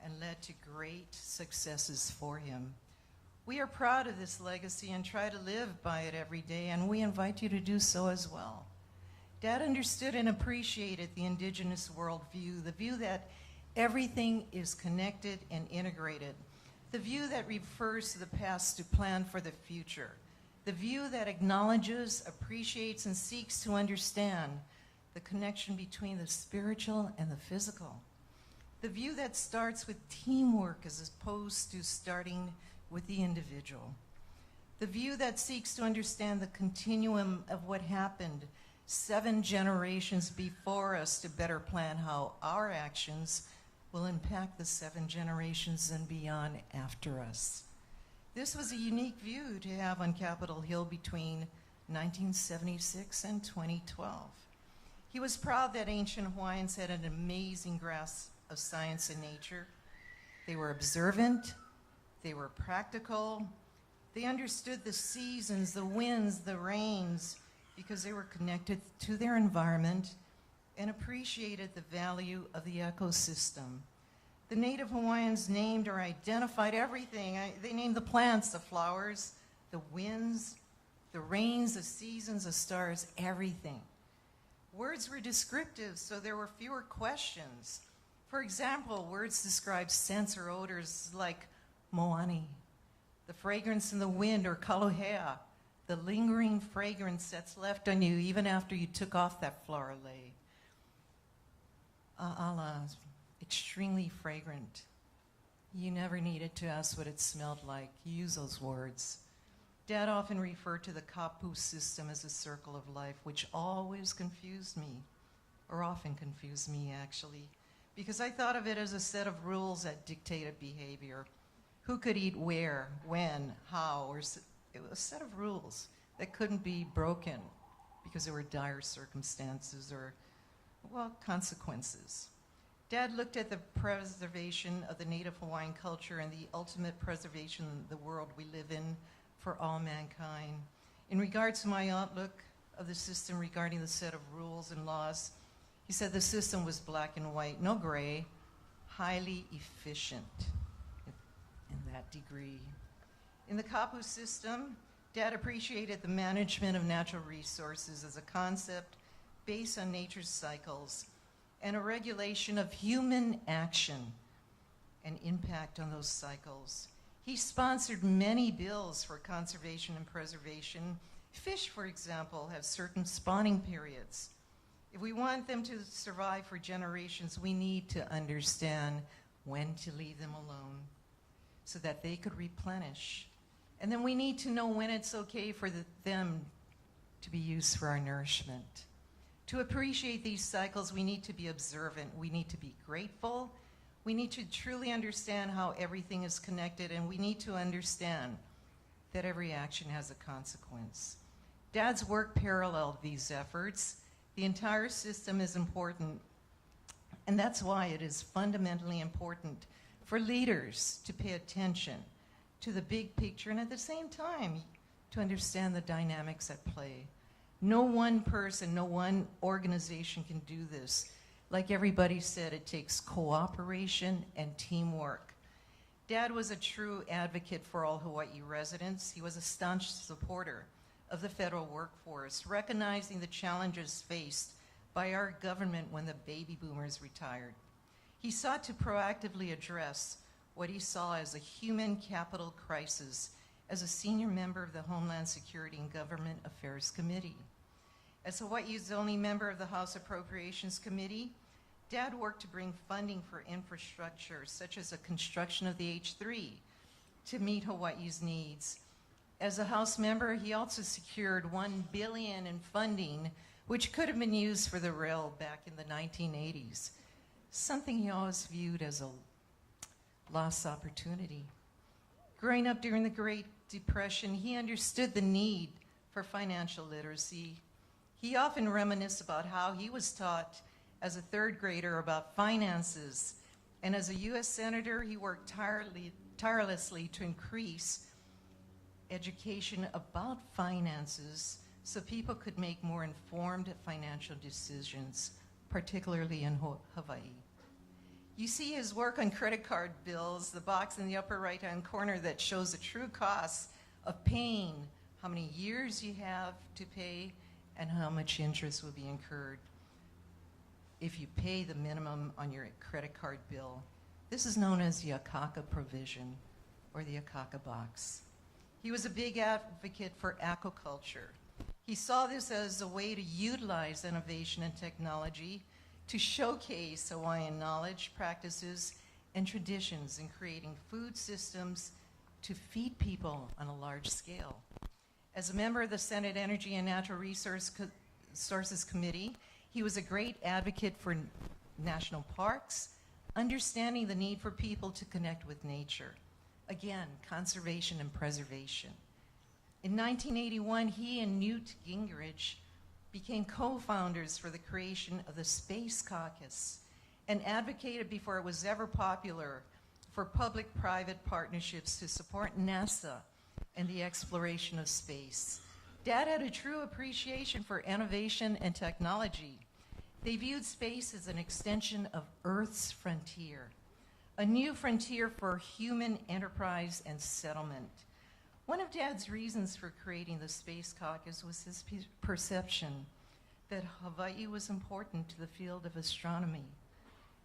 and led to great successes for him. We are proud of this legacy and try to live by it every day, and we invite you to do so as well. Dad understood and appreciated the indigenous worldview, the view that everything is connected and integrated, the view that refers to the past to plan for the future, the view that acknowledges, appreciates, and seeks to understand the connection between the spiritual and the physical, the view that starts with teamwork as opposed to starting with the individual, the view that seeks to understand the continuum of what happened 7 generations before us to better plan how our actions will impact the 7 generations and beyond after us. This was a unique view to have on Capitol Hill between 1976 and 2012. He was proud that ancient Hawaiians had an amazing grasp of science and nature. They were observant, they were practical, they understood the seasons, the winds, the rains, because they were connected to their environment and appreciated the value of the ecosystem. The Native Hawaiians named or identified everything. They named the plants, the flowers, the winds, the rains, the seasons, the stars, everything. Words were descriptive, so there were fewer questions. For example, words describe scents or odors like moani, the fragrance in the wind, or kalohea, the lingering fragrance that's left on you even after you took off that floral lei. Ala, extremely fragrant. You never needed to ask what it smelled like. You use those words. Dad often referred to the kapu system as a circle of life, which always confused me, or often confused me actually, because I thought of it as a set of rules that dictated behavior. Who could eat where, when, how, or it was a set of rules that couldn't be broken because there were dire circumstances or, well, consequences. Dad looked at the preservation of the native Hawaiian culture and the ultimate preservation of the world we live in for all mankind. In regards to my outlook of the system regarding the set of rules and laws, he said the system was black and white, no gray, highly efficient in that degree. In the Kapu system, Dad appreciated the management of natural resources as a concept based on nature's cycles and a regulation of human action and impact on those cycles. He sponsored many bills for conservation and preservation. Fish, for example, have certain spawning periods. If we want them to survive for generations, we need to understand when to leave them alone so that they could replenish. And then we need to know when it's okay for them to be used for our nourishment. To appreciate these cycles, we need to be observant. We need to be grateful. We need to truly understand how everything is connected, and we need to understand that every action has a consequence. Dad's work paralleled these efforts. The entire system is important, and that's why it is fundamentally important for leaders to pay attention to the big picture and at the same time to understand the dynamics at play. No one person, no one organization can do this. Like everybody said, it takes cooperation and teamwork. Dad was a true advocate for all Hawaii residents. He was a staunch supporter of the federal workforce, recognizing the challenges faced by our government when the baby boomers retired. He sought to proactively address what he saw as a human capital crisis as a senior member of the Homeland Security and Government Affairs Committee. As Hawaii's only member of the House Appropriations Committee, Dad worked to bring funding for infrastructure, such as the construction of the H3, to meet Hawaii's needs. As a House member, he also secured $1 billion in funding, which could have been used for the rail back in the 1980s, something he always viewed as a lost opportunity. Growing up during the Great Depression, he understood the need for financial literacy. He often reminisced about how he was taught as a third grader about finances, and as a U.S. Senator, he worked tirelessly to increase education about finances so people could make more informed financial decisions, particularly in Hawaii. You see his work on credit card bills, the box in the upper right-hand corner that shows the true costs of paying, how many years you have to pay, and how much interest will be incurred if you pay the minimum on your credit card bill. This is known as the Akaka provision, or the Akaka box. He was a big advocate for aquaculture. He saw this as a way to utilize innovation and technology to showcase Hawaiian knowledge, practices, and traditions in creating food systems to feed people on a large scale. As a member of the Senate Energy and Natural Resources Committee, he was a great advocate for national parks, understanding the need for people to connect with nature. Again, conservation and preservation. In 1981, he and Newt Gingrich became co-founders for the creation of the Space Caucus and advocated before it was ever popular for public-private partnerships to support NASA and the exploration of space. Dad had a true appreciation for innovation and technology. They viewed space as an extension of Earth's frontier, a new frontier for human enterprise and settlement. One of Dad's reasons for creating the Space Caucus was his perception that Hawaii was important to the field of astronomy.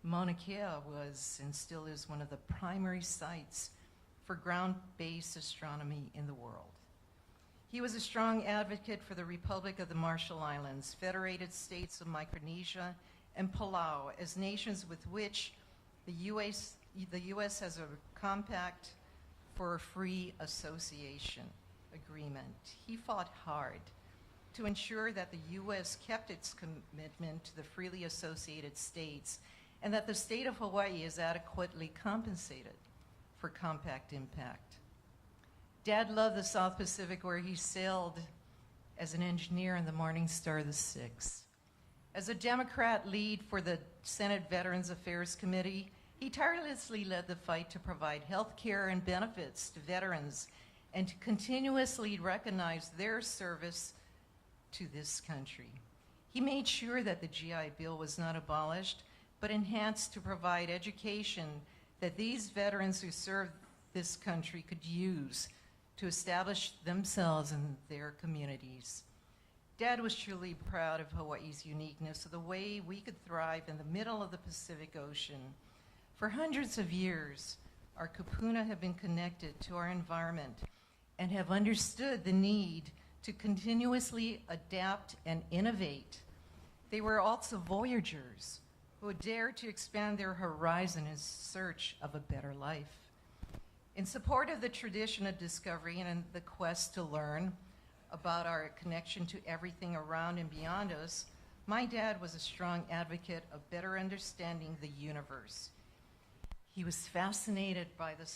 Mauna Kea was and still is one of the primary sites for ground-based astronomy in the world. He was a strong advocate for the Republic of the Marshall Islands, Federated States of Micronesia, and Palau as nations with which the U.S. has a compact for a free association agreement. He fought hard to ensure that the U.S. kept its commitment to the freely associated states and that the state of Hawaii is adequately compensated for compact impact. Dad loved the South Pacific, where he sailed as an engineer in the Morning Star the 6. As a Democrat lead for the Senate Veterans Affairs Committee, he tirelessly led the fight to provide health care and benefits to veterans and to continuously recognize their service to this country. He made sure that the GI Bill was not abolished, but enhanced to provide education that these veterans who served this country could use to establish themselves and their communities. Dad was truly proud of Hawaii's uniqueness, of the way we could thrive in the middle of the Pacific Ocean. For hundreds of years, our kupuna have been connected to our environment and have understood the need to continuously adapt and innovate. They were also voyagers who dared to expand their horizon in search of a better life. In support of the tradition of discovery and the quest to learn about our connection to everything around and beyond us, my dad was a strong advocate of better understanding the universe. He was fascinated by the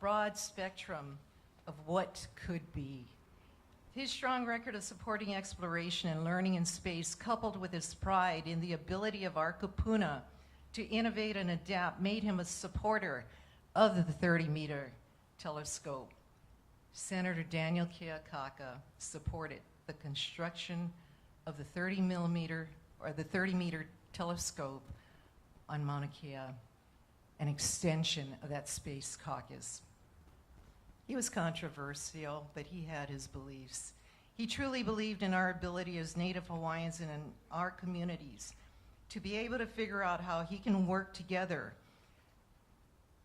broad spectrum of what could be. His strong record of supporting exploration and learning in space, coupled with his pride in the ability of our kupuna to innovate and adapt, made him a supporter of the 30-meter telescope. Senator Daniel Keakaka supported the construction of the 30-meter telescope on Mauna Kea, an extension of that space caucus. He was controversial, but he had his beliefs. He truly believed in our ability as Native Hawaiians and in our communities to be able to figure out how he can work together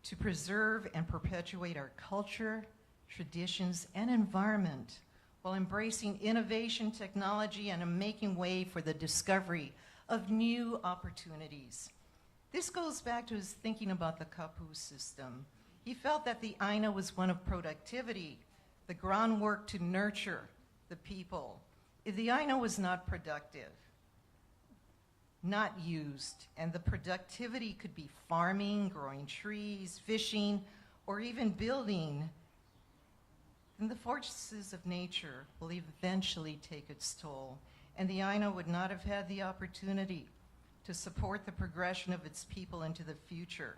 to preserve and perpetuate our culture, traditions, and environment while embracing innovation, technology, and making way for the discovery of new opportunities. This goes back to his thinking about the kapu system. He felt that the aina was one of productivity, the groundwork to nurture the people. If the aina was not productive, not used, and the productivity could be farming, growing trees, fishing, or even building, then the forces of nature will eventually take its toll, and the aina would not have had the opportunity to support the progression of its people into the future.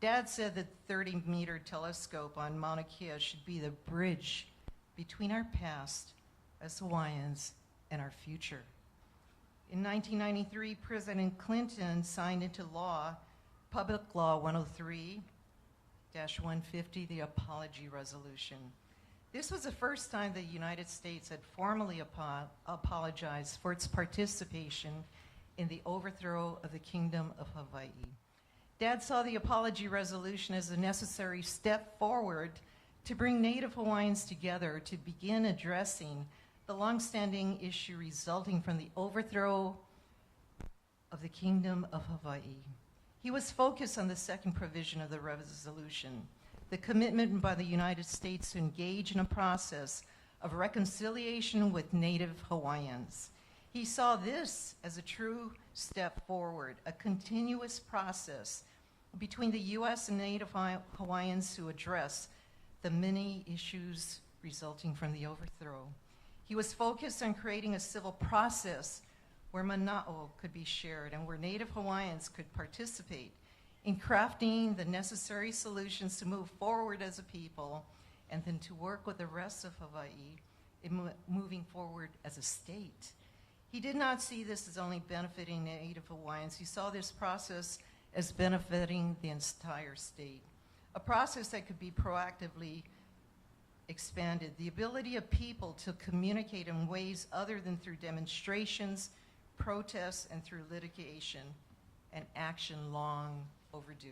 Dad said that the 30-meter telescope on Mauna Kea should be the bridge between our past as Hawaiians and our future. In 1993, President Clinton signed into law Public Law 103-150, the Apology Resolution. This was the first time the United States had formally apologized for its participation in the overthrow of the Kingdom of Hawaii. Dad saw the apology resolution as a necessary step forward to bring Native Hawaiians together to begin addressing the longstanding issue resulting from the overthrow of the Kingdom of Hawaii. He was focused on the second provision of the resolution, the commitment by the United States to engage in a process of reconciliation with Native Hawaiians. He saw this as a true step forward, a continuous process between the U.S. and Native Hawaiians to address the many issues resulting from the overthrow. He was focused on creating a civil process where mana'o could be shared and where Native Hawaiians could participate in crafting the necessary solutions to move forward as a people and then to work with the rest of Hawaii in moving forward as a state. He did not see this as only benefiting Native Hawaiians. He saw this process as benefiting the entire state, a process that could be proactively expanded. The ability of people to communicate in ways other than through demonstrations, protests, and through litigation, an action long overdue.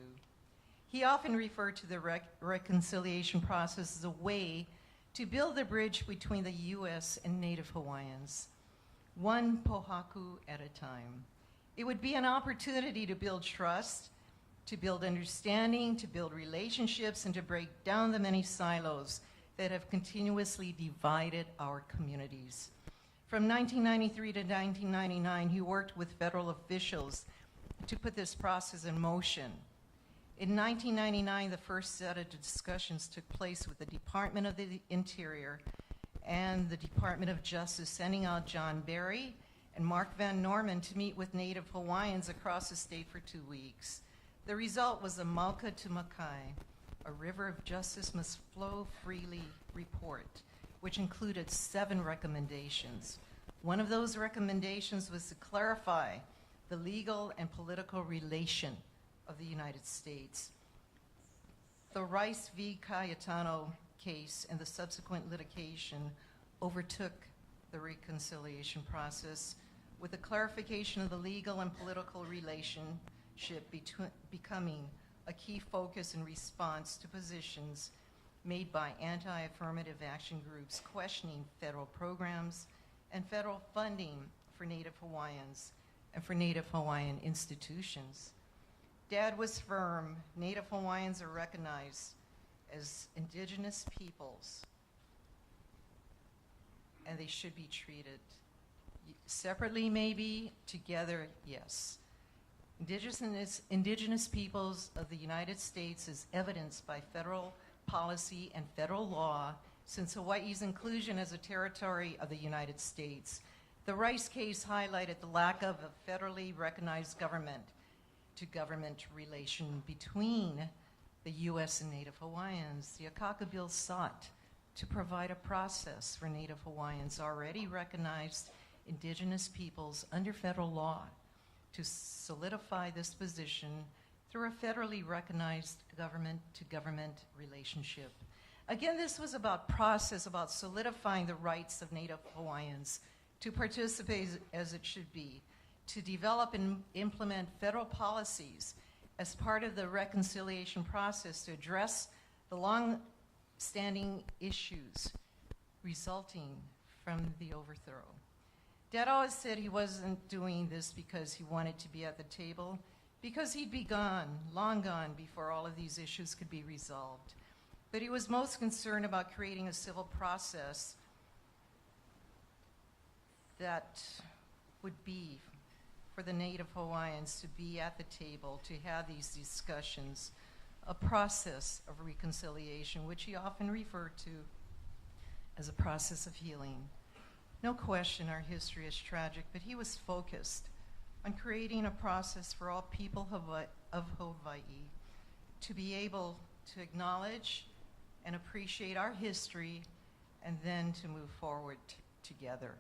He often referred to the reconciliation process as a way to build a bridge between the U.S. and Native Hawaiians, one pohaku at a time. It would be an opportunity to build trust, to build understanding, to build relationships, and to break down the many silos that have continuously divided our communities. From 1993 to 1999, he worked with federal officials to put this process in motion. In 1999, the first set of discussions took place with the Department of the Interior and the Department of Justice, sending out John Berry and Mark Van Norman to meet with Native Hawaiians across the state for 2 weeks. The result was a Mauka to Makai, a river of justice must flow freely report, which included 7 recommendations. One of those recommendations was to clarify the legal and political relation of the United States. The Rice v. Cayetano case and the subsequent litigation overtook the reconciliation process, with the clarification of the legal and political relationship becoming a key focus in response to positions made by anti-affirmative action groups questioning federal programs and federal funding for Native Hawaiians and for Native Hawaiian institutions. Dad was firm. Native Hawaiians are recognized as indigenous peoples, and they should be treated separately, maybe, together, yes. Indigenous peoples of the United States is evidenced by federal policy and federal law since Hawaii's inclusion as a territory of the United States. The Rice case highlighted the lack of a federally recognized government-to-government relation between the U.S. and Native Hawaiians. The Akaka Bill sought to provide a process for Native Hawaiians, already recognized indigenous peoples under federal law, to solidify this position through a federally recognized government-to-government relationship. Again, this was about process, about solidifying the rights of Native Hawaiians to participate as it should be, to develop and implement federal policies as part of the reconciliation process to address the long-standing issues resulting from the overthrow. Dad always said he wasn't doing this because he wanted to be at the table, because he'd be gone, long gone, before all of these issues could be resolved. But he was most concerned about creating a civil process that would be for the Native Hawaiians to be at the table, to have these discussions, a process of reconciliation, which he often referred to as a process of healing. No question our history is tragic, but he was focused on creating a process for all people of Hawaii to be able to acknowledge and appreciate our history and then to move forward together.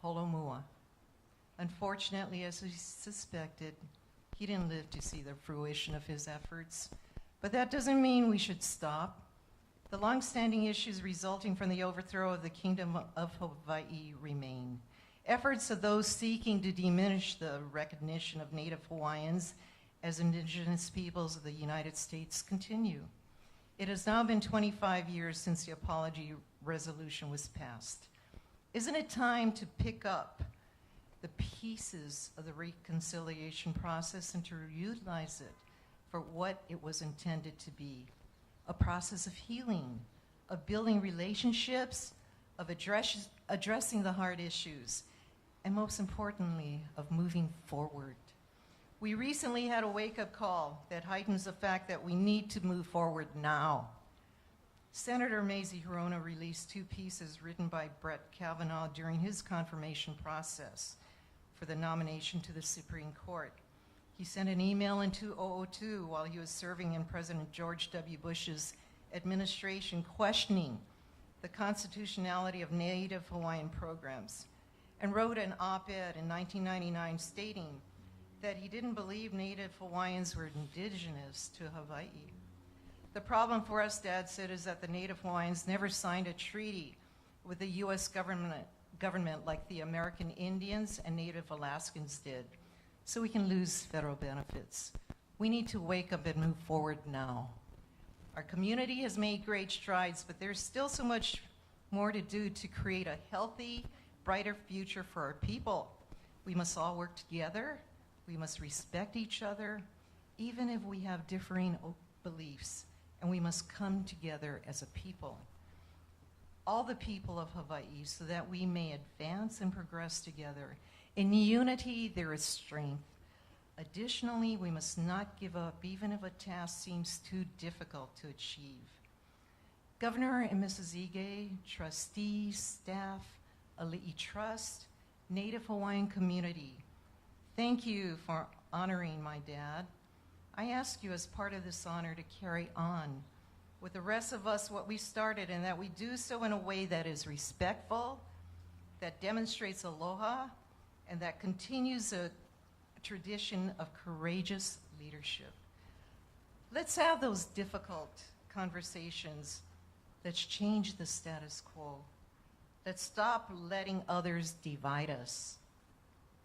Holomua. Unfortunately, as we suspected, he didn't live to see the fruition of his efforts, but that doesn't mean we should stop. The long-standing issues resulting from the overthrow of the Kingdom of Hawaii remain. Efforts of those seeking to diminish the recognition of Native Hawaiians as indigenous peoples of the United States continue. It has now been 25 years since the apology resolution was passed. Isn't it time to pick up the pieces of the reconciliation process and to utilize it for what it was intended to be? A process of healing, of building relationships, of addressing the hard issues, and most importantly, of moving forward. We recently had a wake-up call that heightens the fact that we need to move forward now. Senator Mazie Hirono released 2 pieces written by Brett Kavanaugh during his confirmation process for the nomination to the Supreme Court. He sent an email in 2002 while he was serving in President George W. Bush's administration questioning the constitutionality of Native Hawaiian programs, and wrote an op-ed in 1999 stating that he didn't believe Native Hawaiians were indigenous to Hawaii. The problem for us, Dad said, is that the Native Hawaiians never signed a treaty with the U.S. government like the American Indians and Native Alaskans did, so we can lose federal benefits. We need to wake up and move forward now. Our community has made great strides, but there's still so much more to do to create a healthy, brighter future for our people. We must all work together. We must respect each other, even if we have differing beliefs, and we must come together as a people. All the people of Hawaii, so that we may advance and progress together. In unity, there is strength. Additionally, we must not give up, even if a task seems too difficult to achieve. Governor and Mrs. Ige, trustees, staff, Ali'i Trust, Native Hawaiian community, thank you for honoring my dad. I ask you as part of this honor to carry on with the rest of us what we started, and that we do so in a way that is respectful, that demonstrates aloha, and that continues a tradition of courageous leadership. Let's have those difficult conversations. Let's change the status quo. Let's stop letting others divide us.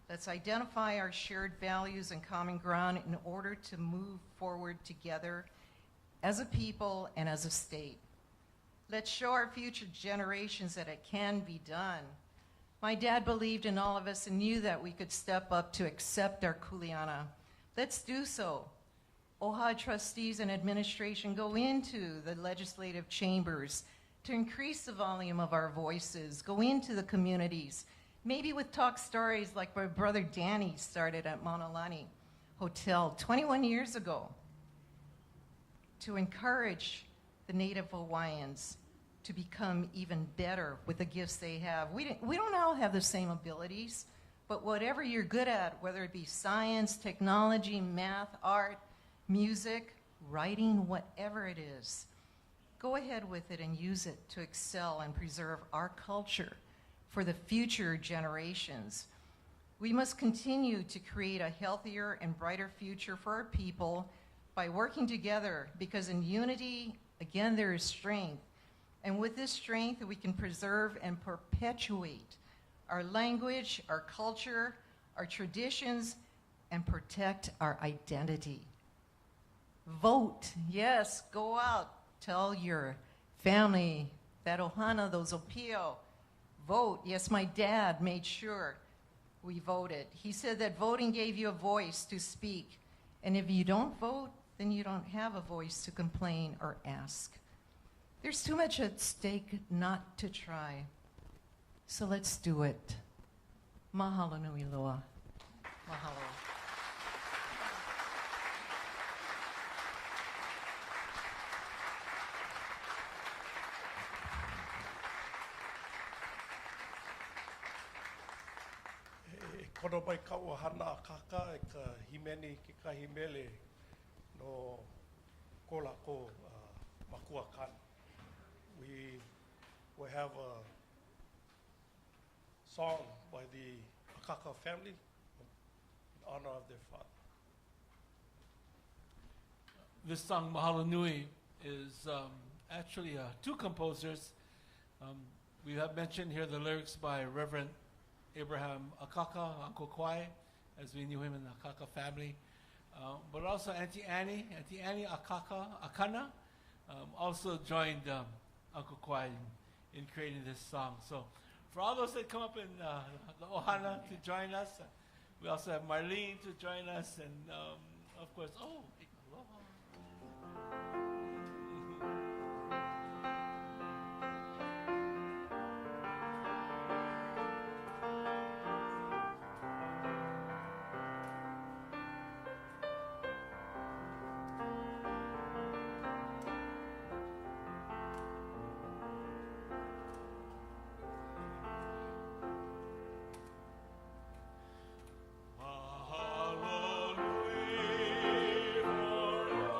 Let's identify our shared values and common ground in order to move forward together as a people and as a state. Let's show our future generations that it can be done. My dad believed in all of us and knew that we could step up to accept our kuleana. Let's do so. Oha trustees and administration go into the legislative chambers to increase the volume of our voices, go into the communities, maybe with talk stories like my brother Danny started at Maunalani Hotel 21 years ago, to encourage the Native Hawaiians to become even better with the gifts they have. We don't all have the same abilities, but whatever you're good at, whether it be science, technology, math, art, music, writing, whatever it is, go ahead with it and use it to excel and preserve our culture for the future generations. We must continue to create a healthier and brighter future for our people by working together, because in unity, again, there is strength. And with this strength, we can preserve and perpetuate our language, our culture, our traditions, and protect our identity. Vote, yes, go out, tell your family, that ohana, those opio, vote. Yes, my dad made sure we voted. He said that voting gave you a voice to speak. And if you don't vote, then you don't have a voice to complain or ask. There's too much at stake not to try. So let's do it. Mahalo nui loa. Mahalo. Kono mai ka ohana kaka e ka himeni ki ka himele no ko lako makuakan. We will have a song by the Akaka family in honor of their father. This song, Mahalo Nui, is actually two composers. We have mentioned here the lyrics by Reverend Abraham Akaka, Uncle Kwai, as we knew him in the Akaka family. But also Auntie Annie Akana, also joined Uncle Kwai in creating this song. So for all those that come up in the Ohana to join us, we also have Marlene to join us, and of course, aloha. Mahalo nui for your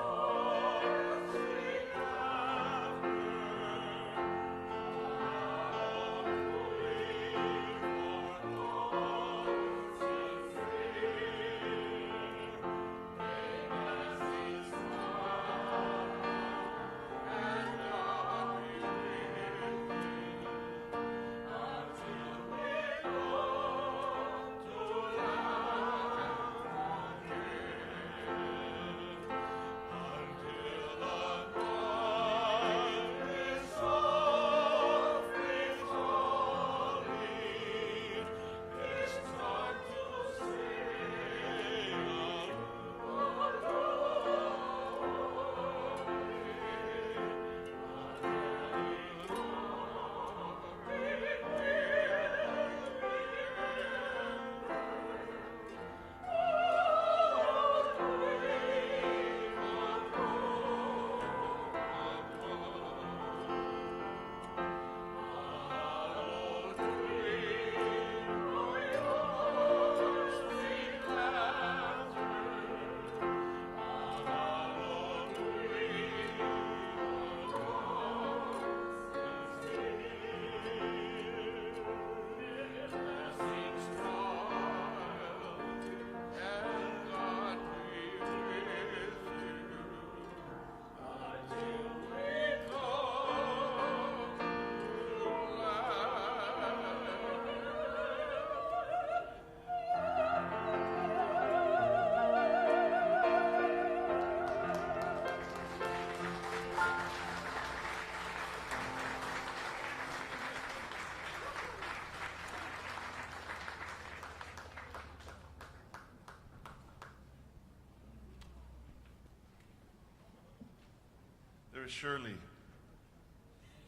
is surely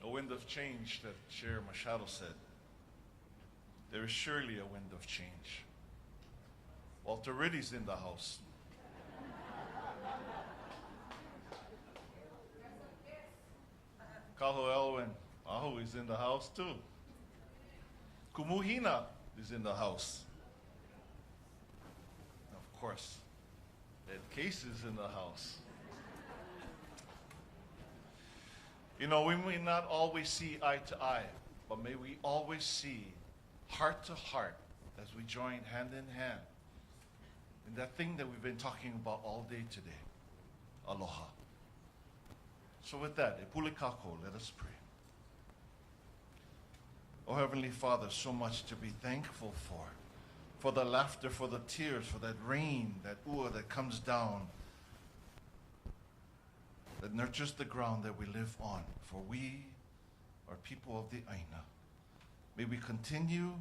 a wind of change that Chair Machado said. There is surely a wind of change. Walter Riddy's in the house. Kaho Elwin, Ahu is in the house too. Kumuhina is in the house. Of course, Ed Case is in the house. You know, we may not always see eye to eye, but may we always see heart to heart as we join hand in hand in that thing that we've been talking about all day today, aloha. So with that, e pule kako, let us pray. Oh Heavenly Father, so much to be thankful for the laughter, for the tears, for that rain, that ua that comes down, that nurtures the ground that we live on, for we are people of the Aina. May we continue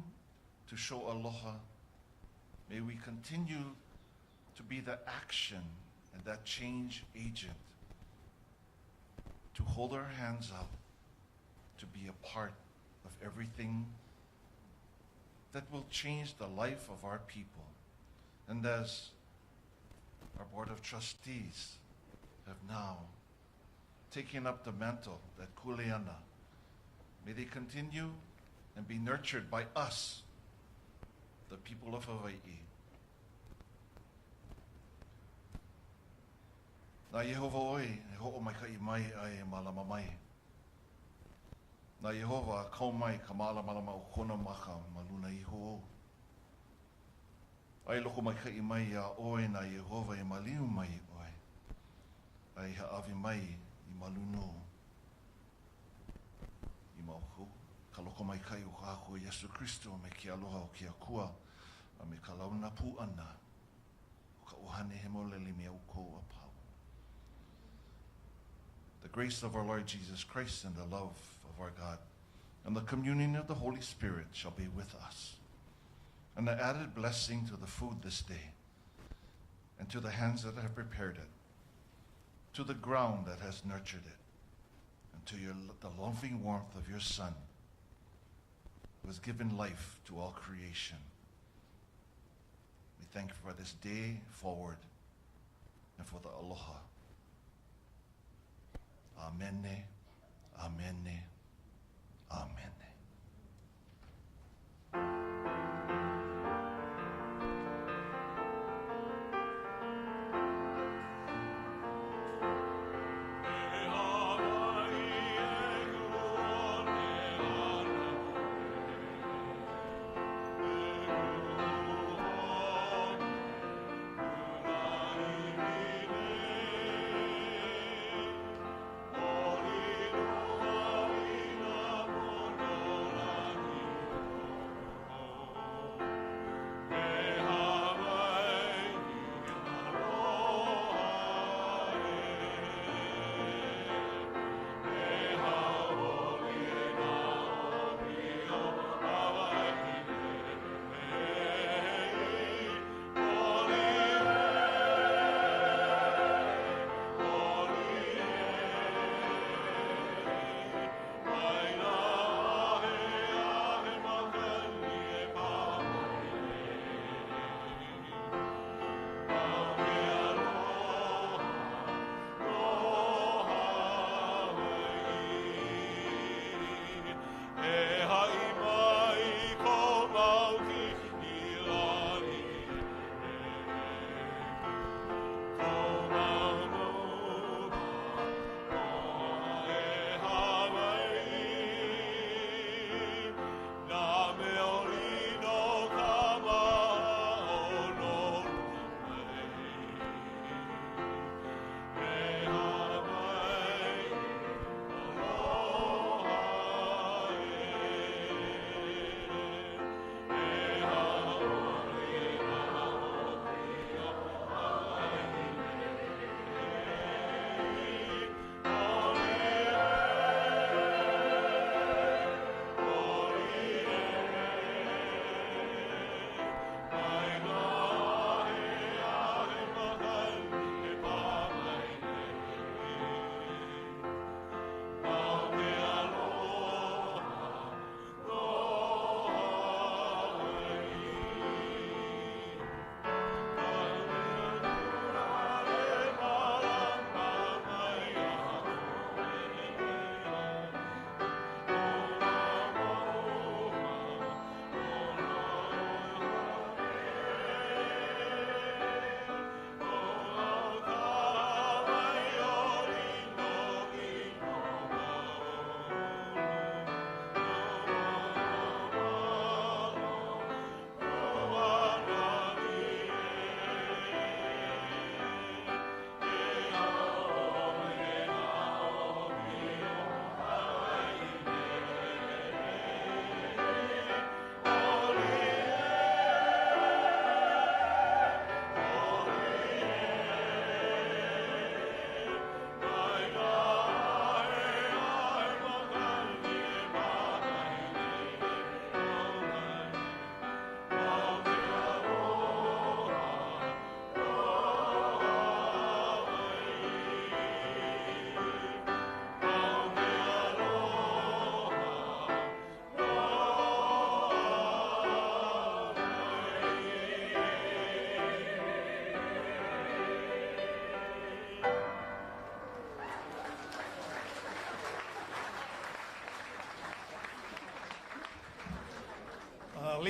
to show aloha. May we continue to be that action and that change agent, to hold our hands up, to be a part of everything that will change the life of our people. And as our Board of Trustees have now taken up the mantle, that kuleana, may they continue and be nurtured by us, the people of Hawaii. Na Yehova oi, e ho'o mai ka I mai ai e malama mai. Na Yehova kau mai ka malama o kona maka maluna iho o. Ai loko mai ka I mai a oi na Yehova e maliu mai oi. Ai haawi mai I maluno. I mauko. Ka loko mai kai o kako Yesu Christo me ki aloha o ki akua. A me ka launa pu ana. O ka ohane he moleli me au ko a pau. The grace of our Lord Jesus Christ and the love of our God and the communion of the Holy Spirit shall be with us. And the added blessing to the food this day, and to the hands that have prepared it, to the ground that has nurtured it, and to the loving warmth of your Son, who has given life to all creation. We thank you for this day forward and for the aloha. Amene, amene, amene. Olino, olina,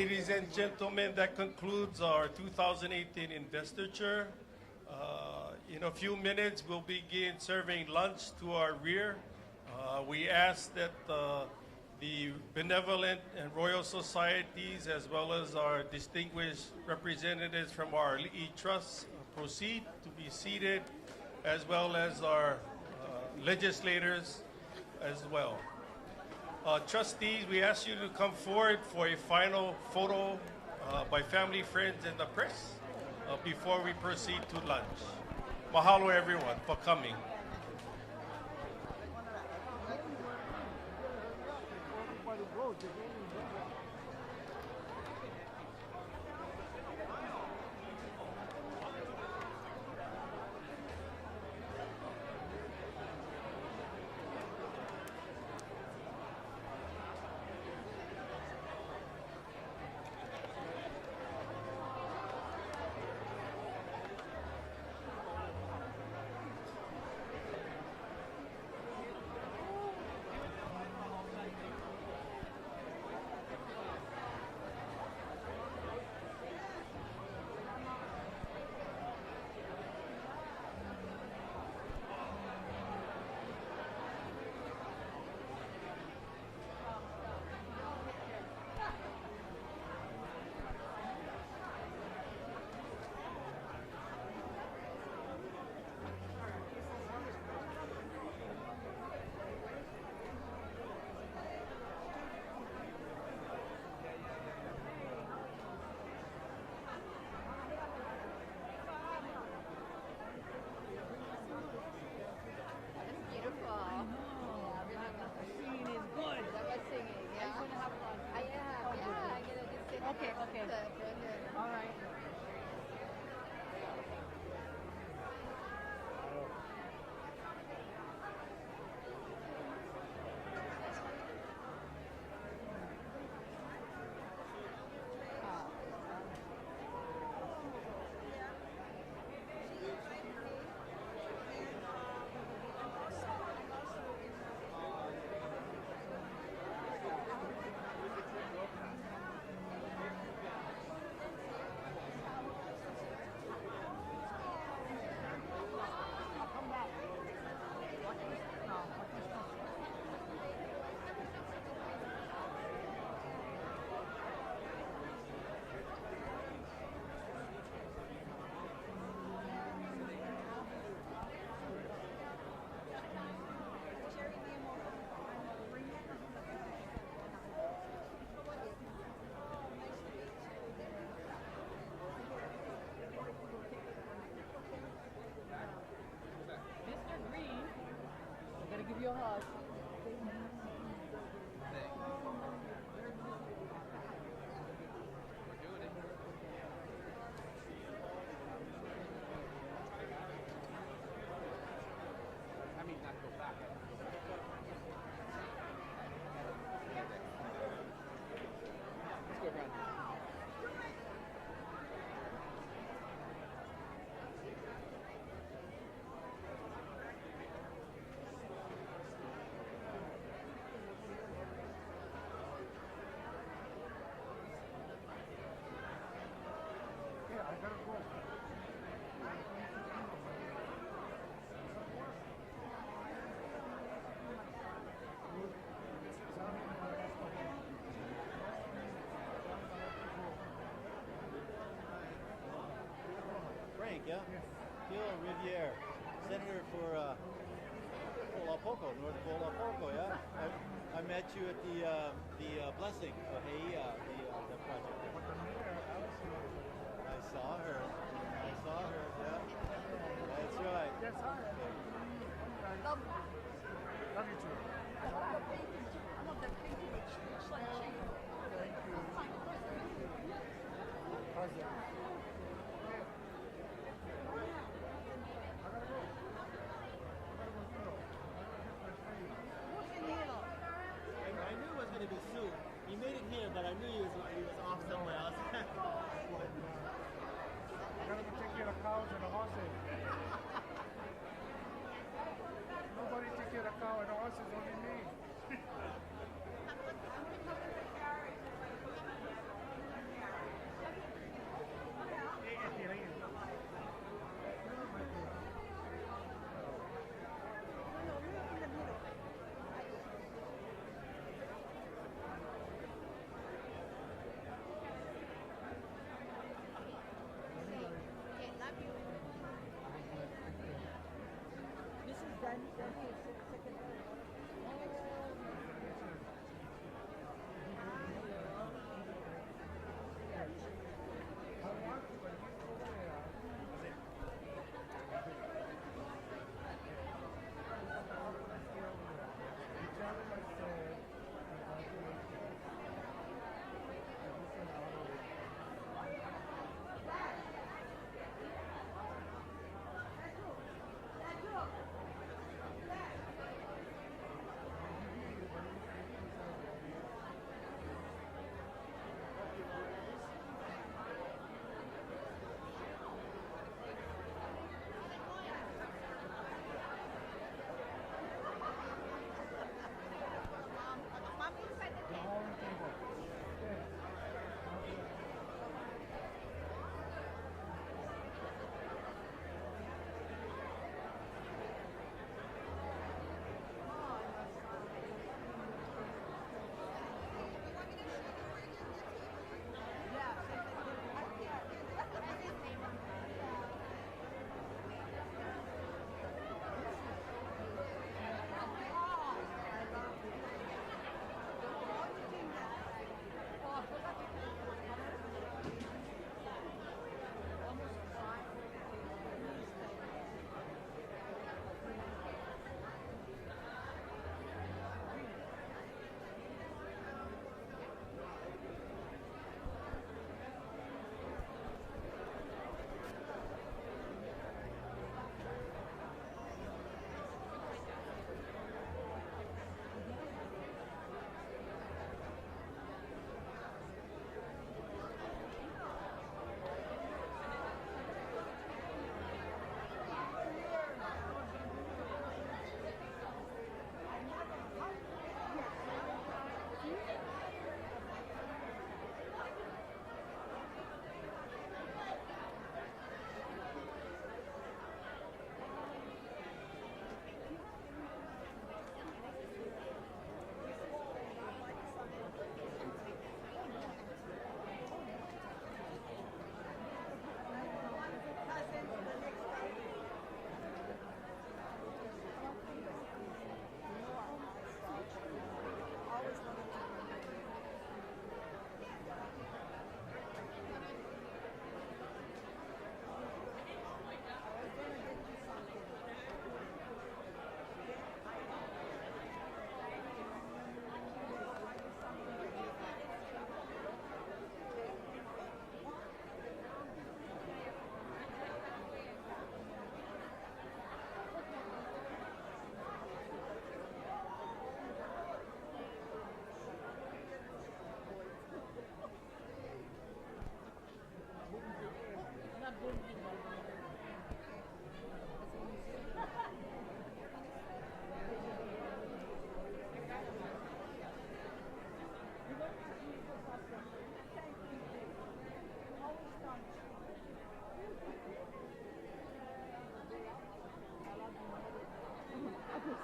ladies and gentlemen, that concludes our 2018 investiture. In a few minutes, we'll begin serving lunch to our rear. We ask that the benevolent and royal societies, as well as our distinguished representatives from our trusts, proceed to be seated, as well as our legislators as well. Trustees, we ask you to come forward for a final photo by family, friends, and the press before we proceed to lunch. Mahalo, everyone, for coming. Frank, yeah? Gil Riviere, Senator for Polapoko, North Polapoko, yeah? I met you at the blessing of Heia, the project. I saw her, yeah? That's right. Yes, hi. Love you too. How's that? I knew it was going to be soon. He made it here, but I knew he was off somewhere else. I gotta go take care of cows and the horses. Nobody take care of cows and the horses, only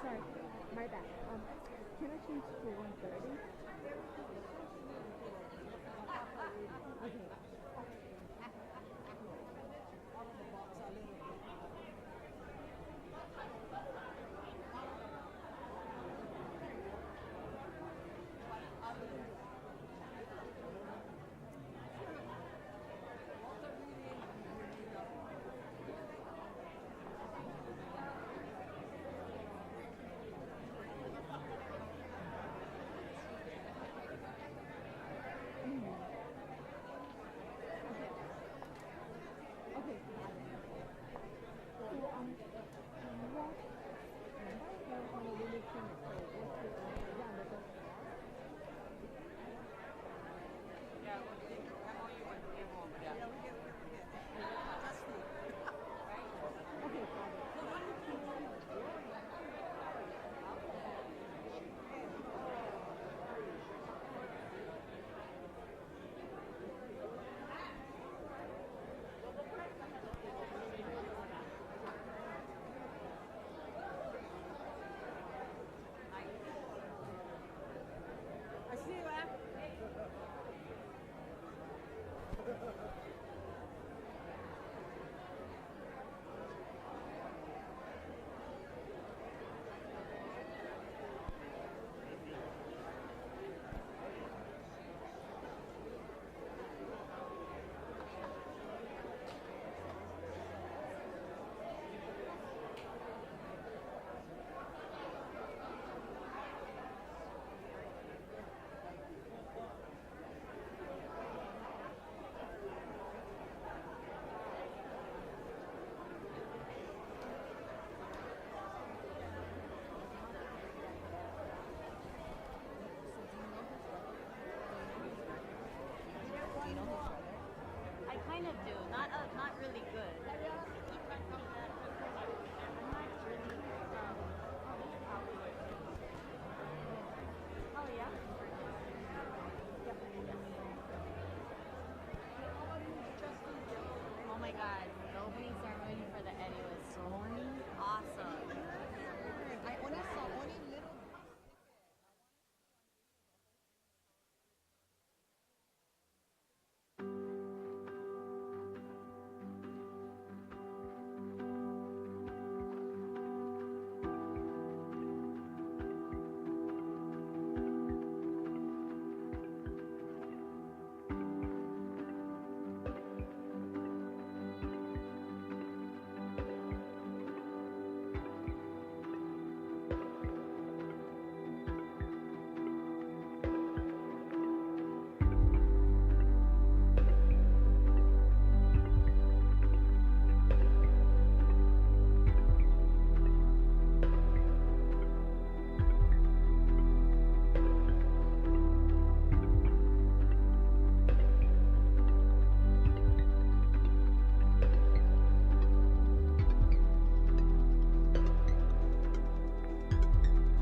Sorry, my bad. Can I change to 1:30? Okay. What?